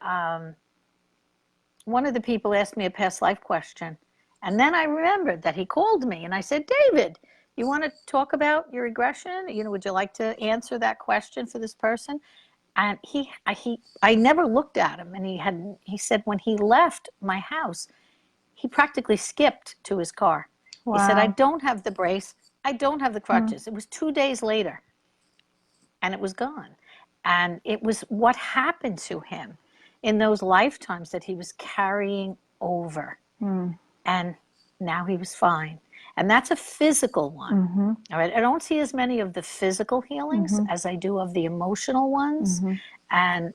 one of the people asked me a past life question. And then I remembered that he called me, and I said, David, you want to talk about your regression? You know, would you like to answer that question for this person? And I never looked at him, and he said when he left my house, he practically skipped to his car. Wow. He said, I don't have the brace, I don't have the crutches. It was 2 days later, and it was gone. And it was what happened to him in those lifetimes that he was carrying over. And now he was fine. And that's a physical one. All right. I don't see as many of the physical healings as I do of the emotional ones. And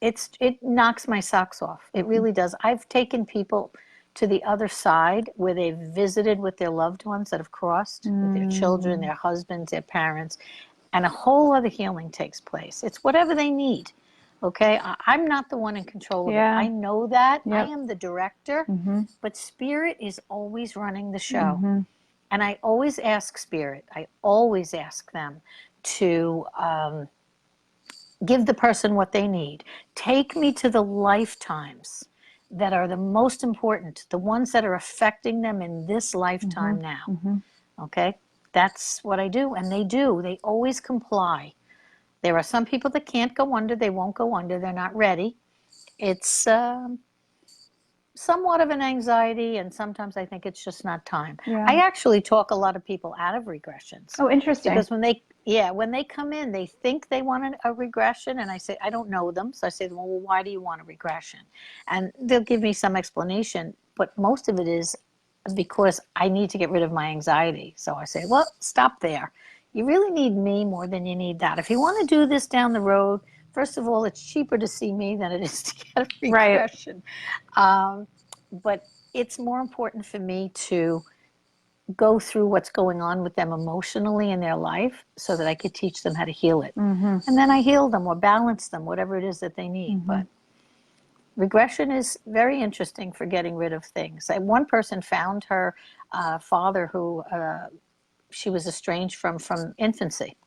it knocks my socks off. It really does. I've taken people to the other side where they've visited with their loved ones that have crossed, with their children, their husbands, their parents, and a whole other healing takes place. It's whatever they need. Okay, I'm not the one in control of it. I know that. Yep. I am the director, but Spirit is always running the show. And I always ask Spirit, I always ask them to give the person what they need. Take me to the lifetimes that are the most important, the ones that are affecting them in this lifetime now. Okay, that's what I do. And they do. They always comply. There are some people that can't go under. They won't go under. They're not ready. It's somewhat of an anxiety, and sometimes I think it's just not time. Yeah. I actually talk a lot of people out of regressions. Oh, interesting. Because when they come in, they think they want a regression, and I say, I don't know them. So I say, well, why do you want a regression? And they'll give me some explanation, but most of it is because I need to get rid of my anxiety. So I say, well, stop there. You really need me more than you need that. If you want to do this down the road, first of all, it's cheaper to see me than it is to get a Right. regression. Um, but it's more important for me to go through what's going on with them emotionally in their life so that I could teach them how to heal it. Mm-hmm. And then I heal them or balance them, whatever it is that they need. Mm-hmm. But regression is very interesting for getting rid of things. One person found her father who she was estranged from infancy.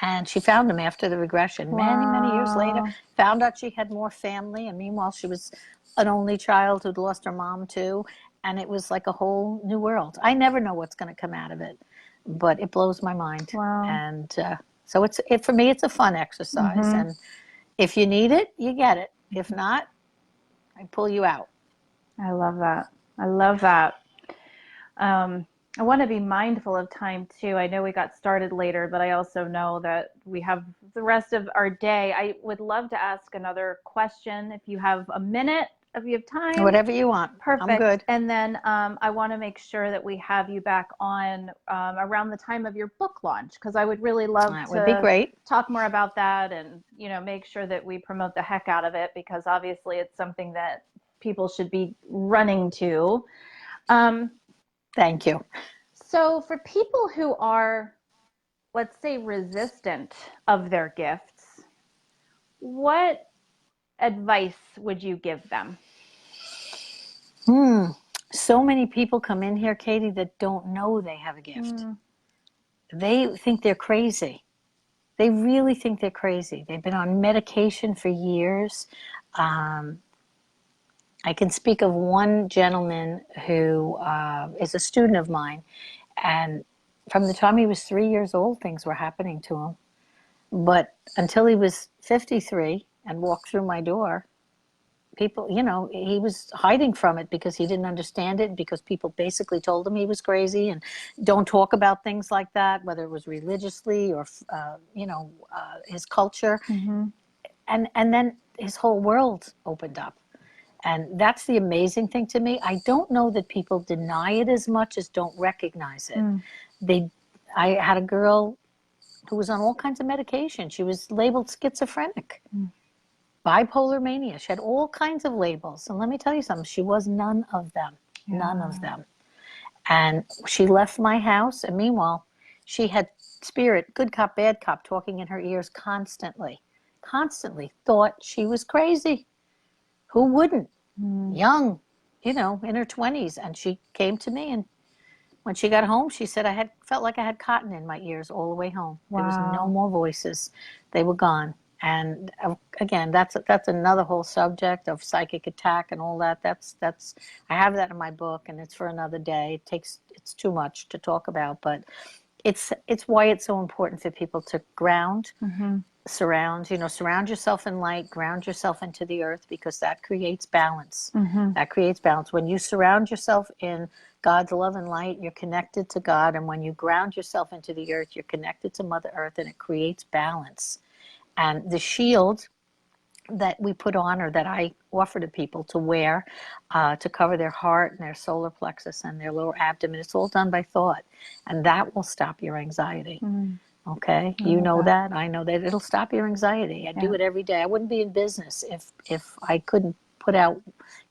And she found him after the regression, many, many years later, Wow. found out she had more family. And meanwhile, she was an only child who'd lost her mom too. And it was like a whole new world. I never know what's going to come out of it, but it blows my mind. Wow. And so for me, it's a fun exercise. Mm-hmm. And if you need it, you get it. If not, I pull you out. I love that. I love that. I want to be mindful of time too. I know we got started later, but I also know that we have the rest of our day. I would love to ask another question if you have a minute, if you have time. Whatever you want. Perfect. I'm good. And then I want to make sure that we have you back on around the time of your book launch, because I would really love That to would be great. talk more about that and, make sure that we promote the heck out of it, because obviously it's something that people should be running to. Thank you. So for people who are, let's say, resistant of their gifts, what advice would you give them? So many people come in here, Katy, that don't know they have a gift. They think they're crazy. They really think they're crazy. They've been on medication for years. I can speak of one gentleman who is a student of mine, and from the time he was 3 years old, things were happening to him. But until he was 53 and walked through my door, people, he was hiding from it because he didn't understand it, because people basically told him he was crazy and don't talk about things like that, whether it was religiously or, his culture. Mm-hmm. And then his whole world opened up. And that's the amazing thing to me. I don't know that people deny it as much as don't recognize it. I had a girl who was on all kinds of medication. She was labeled schizophrenic, bipolar mania. She had all kinds of labels. And let me tell you something, she was none of them. Yeah. None of them. And she left my house. And meanwhile, she had spirit, good cop, bad cop, talking in her ears constantly, thought she was crazy. Who wouldn't? Young, in her 20s. And she came to me, and when she got home, she said, felt like I had cotton in my ears all the way home. Wow. There was no more voices. They were gone. And again, that's another whole subject of psychic attack and all that. That's I have that in my book, and it's for another day. It's too much to talk about, but it's why it's so important for people to ground, surround yourself in light, ground yourself into the earth, because that creates balance. That creates balance. When you surround yourself in God's love and light, you're connected to God. And when you ground yourself into the earth, you're connected to Mother Earth, and it creates balance. And the shield that we put on, or that I offer to people to wear, to cover their heart and their solar plexus and their lower abdomen, it's all done by thought. And that will stop your anxiety. Okay? You know that. I know that. It'll stop your anxiety. I do it every day. I wouldn't be in business if I couldn't put out,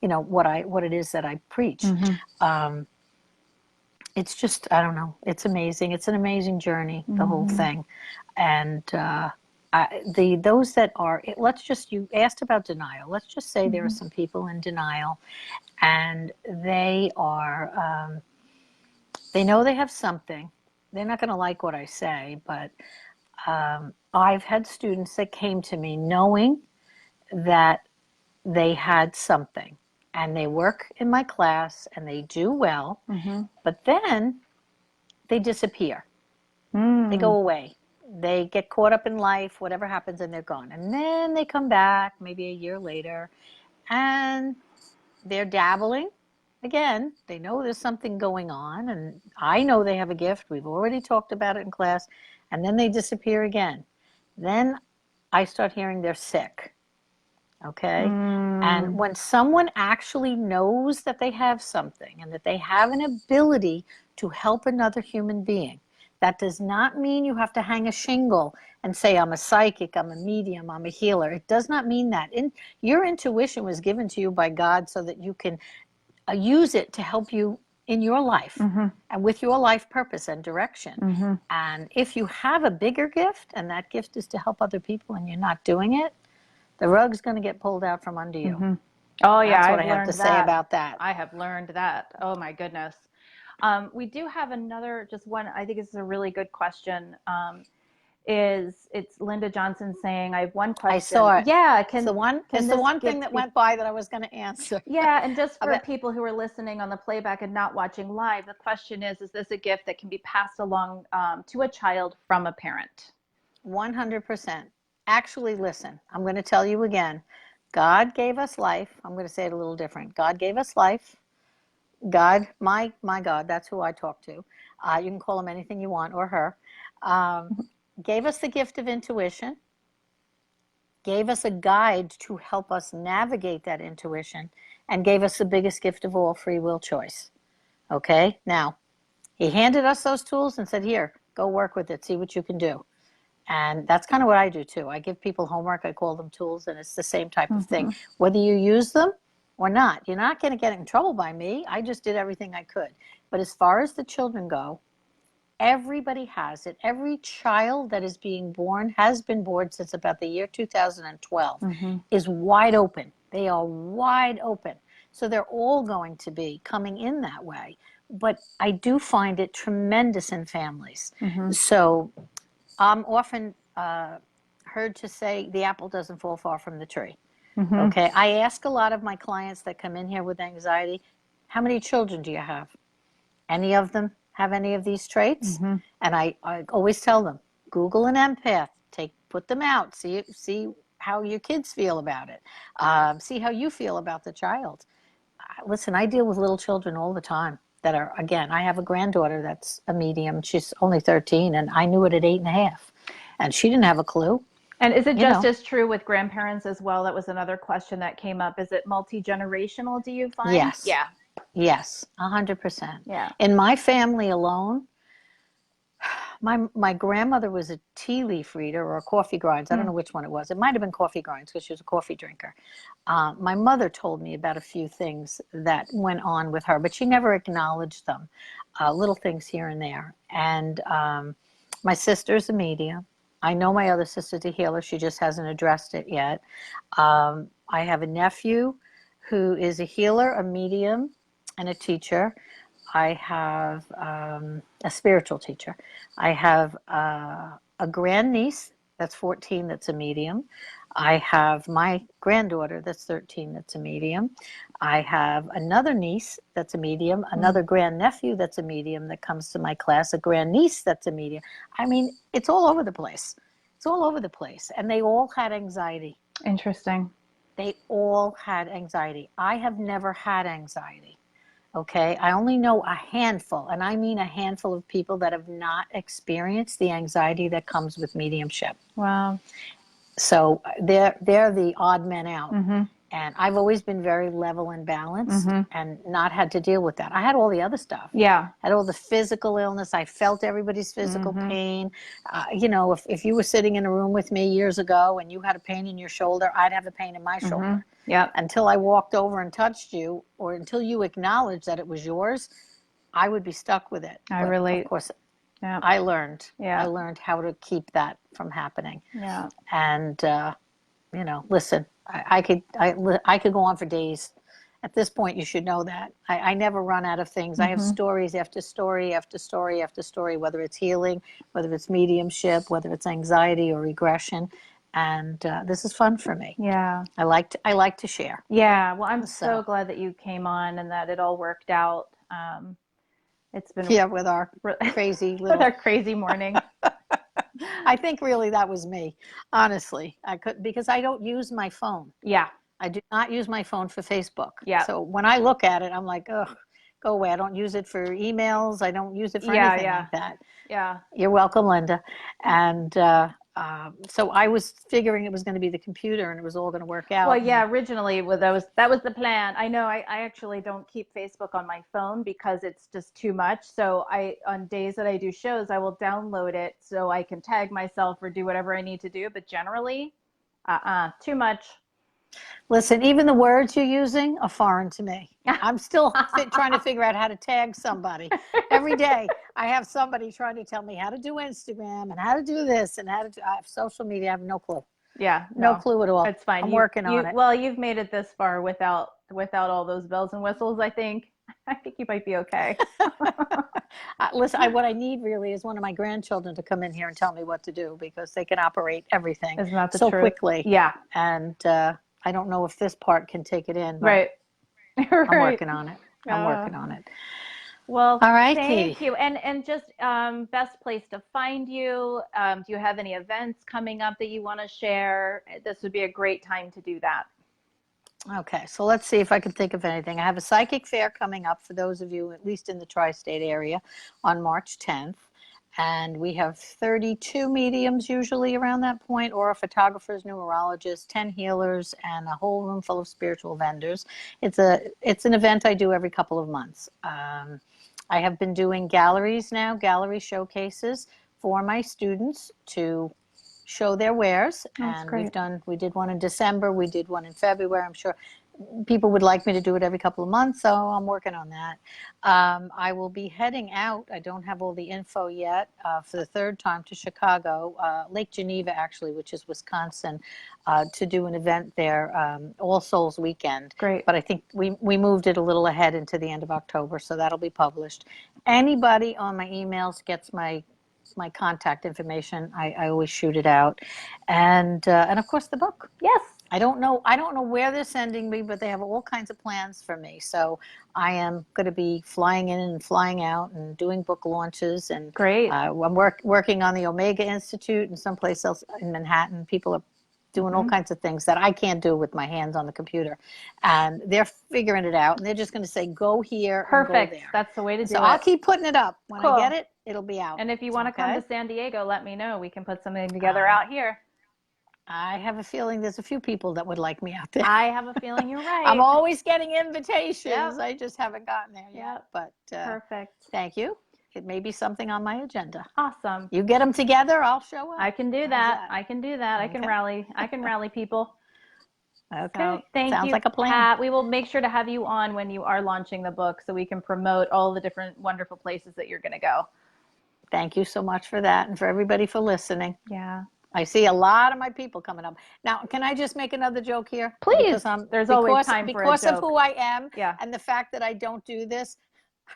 what it is that I preach. It's just, I don't know. It's amazing. It's an amazing journey, the whole thing. And those that are, you asked about denial. Let's just say there are some people in denial, and they are, they know they have something. They're not going to like what I say, but I've had students that came to me knowing that they had something, and they work in my class and they do well, but then they disappear. They go away. They get caught up in life, whatever happens, and they're gone. And then they come back maybe a year later, and they're dabbling. Again, they know there's something going on, and I know they have a gift. We've already talked about it in class, and then they disappear again. Then I start hearing they're sick. Okay? And when someone actually knows that they have something and that they have an ability to help another human being, That does not mean you have to hang a shingle and say, I'm a psychic, I'm a medium, I'm a healer. It does not mean that. Your intuition was given to you by God so that you can use it to help you in your life and with your life purpose and direction. And if you have a bigger gift, and that gift is to help other people, and you're not doing it, the rug's going to get pulled out from under you. Oh yeah, That's what I've I have learned to say that. about that. I have learned that. Oh my goodness. We do have another, just one, I think this is a really good question. It's Linda Johnson saying, I have one question. I saw it. Yeah, It's the one thing that went by that I was going to answer. Yeah, and just for people who are listening on the playback and not watching live, the question is this a gift that can be passed along to a child from a parent? 100%. Actually, listen, I'm going to tell you again. God gave us life. I'm going to say it a little different. God gave us life. God, my God, that's who I talk to. You can call him anything you want, or her. Gave us the gift of intuition. Gave us a guide to help us navigate that intuition, and gave us the biggest gift of all, free will choice. Okay? Now, he handed us those tools and said, here, go work with it, see what you can do. And that's kind of what I do too. I give people homework, I call them tools, and it's the same type of thing. Whether you use them or not, you're not going to get in trouble by me. I just did everything I could. But as far as the children go, everybody has it. Every child that is being born, has been born since about the year 2012, is wide open. They are wide open. So they're all going to be coming in that way. But I do find it tremendous in families. So I'm often heard to say the apple doesn't fall far from the tree. Okay, I ask a lot of my clients that come in here with anxiety, how many children do you have? Any of them have any of these traits? And I always tell them, Google an empath, put them out, see how your kids feel about it, see how you feel about the child. Listen, I deal with little children all the time that are, again, I have a granddaughter that's a medium. She's only 13, and I knew it at 8.5, and she didn't have a clue. And is it just as true with grandparents as well? That was another question that came up. Is it multi-generational, do you find? Yes. Yeah. Yes, 100%. Yeah. In my family alone, my grandmother was a tea leaf reader or a coffee grinds. I don't know which one it was. It might have been coffee grinds because she was a coffee drinker. My mother told me about a few things that went on with her, but she never acknowledged them. Little things here and there. And my sister's a medium. I know my other sister's a healer. She just hasn't addressed it yet. I have a nephew who is a healer, a medium, and a teacher. I have a spiritual teacher. I have a grandniece that's 14 that's a medium. I have my granddaughter that's 13 that's a medium. I have another niece that's a medium, another grandnephew that's a medium that comes to my class, a grandniece that's a medium. I mean, it's all over the place. It's all over the place. And they all had anxiety. Interesting. They all had anxiety. I have never had anxiety. Okay, I only know a handful, and I mean a handful of people that have not experienced the anxiety that comes with mediumship. Wow. So they're the odd men out. And I've always been very level and balanced and not had to deal with that. I had all the other stuff. Yeah. I had all the physical illness. I felt everybody's physical pain. You know, if you were sitting in a room with me years ago and you had a pain in your shoulder, I'd have a pain in my shoulder. Yeah. Until I walked over and touched you, or until you acknowledged that it was yours, I would be stuck with it. I relate. Of course, Yeah. I learned. Yeah. I learned how to keep that from happening. Yeah. And you know, listen, I could go on for days. At this point, you should know that. I never run out of things. I have stories after story after story after story, whether it's healing, whether it's mediumship, whether it's anxiety or regression. And this is fun for me. Yeah. I like to share. Yeah. Well, I'm so glad that you came on and that it all worked out. It's been with our crazy little with our crazy morning. I think really that was me. Honestly, I could, because I don't use my phone. Yeah. I do not use my phone for Facebook. Yeah. So when I look at it, I'm like, oh, go away. I don't use it for emails. I don't use it for anything like that. Yeah. You're welcome, Linda. And So I was figuring it was going to be the computer and it was all going to work out. Well, yeah, originally that was the plan. I know I actually don't keep Facebook on my phone because it's just too much. So on days that I do shows, I will download it so I can tag myself or do whatever I need to do. But generally, too much. Listen, even the words you're using are foreign to me. I'm still trying to figure out how to tag somebody. Every day I have somebody trying to tell me how to do Instagram and how to do this and how to do social media. I have no clue. Yeah, no clue at all. It's fine. I'm working on it. Well, you've made it this far without all those bells and whistles, I think. I think you might be okay. Listen, what I need really is one of my grandchildren to come in here and tell me what to do because they can operate everything so quickly. Yeah. And I don't know if this part can take it in. But right. I'm working on it. I'm working on it. Well, all right, thank Katy. you. And just best place to find you. Do you have any events coming up that you want to share? This would be a great time to do that. Okay, so let's see if I can think of anything. I have a psychic fair coming up for those of you, at least in the tri-state area, on March 10th. And we have 32 mediums usually around that point, or photographers, numerologists, 10 healers, and a whole room full of spiritual vendors. It's an event I do every couple of months. I have been doing galleries now, gallery showcases for my students to show their wares. That's and great. We did one in December, we did one in February. I'm sure people would like me to do it every couple of months, so I'm working on that. I will be heading out, I don't have all the info yet, for the third time to Chicago, Lake Geneva actually, which is Wisconsin, to do an event there, All Souls Weekend. Great. But I think we moved it a little ahead into the end of October, so that'll be published. Anybody on my emails gets my contact information. I always shoot it out. And of course the book. Yes. I don't know where they're sending me, but they have all kinds of plans for me. So I am going to be flying in and flying out and doing book launches. And great. I'm working on the Omega Institute and someplace else in Manhattan. People are doing all kinds of things that I can't do with my hands on the computer. And they're figuring it out. And they're just going to say, go here Perfect. and go there. That's the way to do it. So I'll keep putting it up. When cool. I get it, it'll be out. And if you want to come to San Diego, let me know. We can put something together out here. I have a feeling there's a few people that would like me out there. I have a feeling you're right. I'm always getting invitations. Yep. I just haven't gotten there yet. But perfect. Thank you. It may be something on my agenda. Awesome. You get them together, I'll show up. I can do that. I can do that. Okay. I can rally people. Okay. So, thank Sounds you, like a plan. Pat. We will make sure to have you on when you are launching the book so we can promote all the different wonderful places that you're going to go. Thank you so much for that and for everybody for listening. Yeah. I see a lot of my people coming up. Now, can I just make another joke here? Please. There's always time for a joke. Because of who I am yeah. and the fact that I don't do this,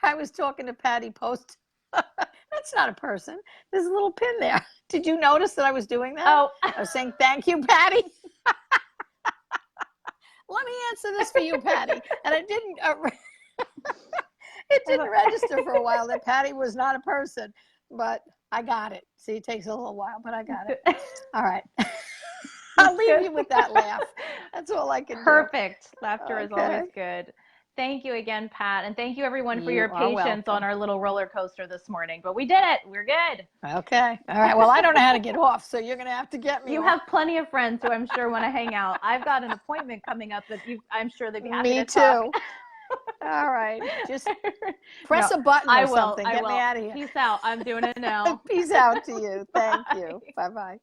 I was talking to Patty Post. That's not a person. There's a little pin there. Did you notice that I was doing that? Oh. I was saying, thank you, Patty. Let me answer this for you, Patty. And it didn't register for a while that Patty was not a person, but I got it. See, it takes a little while, but I got it. All right. I'll leave you with that laugh. That's all I can do. Perfect. Laughter is always good. Thank you again, Pat. And thank you, everyone, for your patience on our little roller coaster this morning. But we did it. We're good. Okay. All right. Well, I don't know how to get off, so you're going to have to get me You off. have plenty of friends who I'm sure want to hang out. I've got an appointment coming up that I'm sure they'd be happy to talk. Me too. All right. Just press a button or something. Get me out of here. Peace out. I'm doing it now. Peace out to you. Thank you. Bye-bye.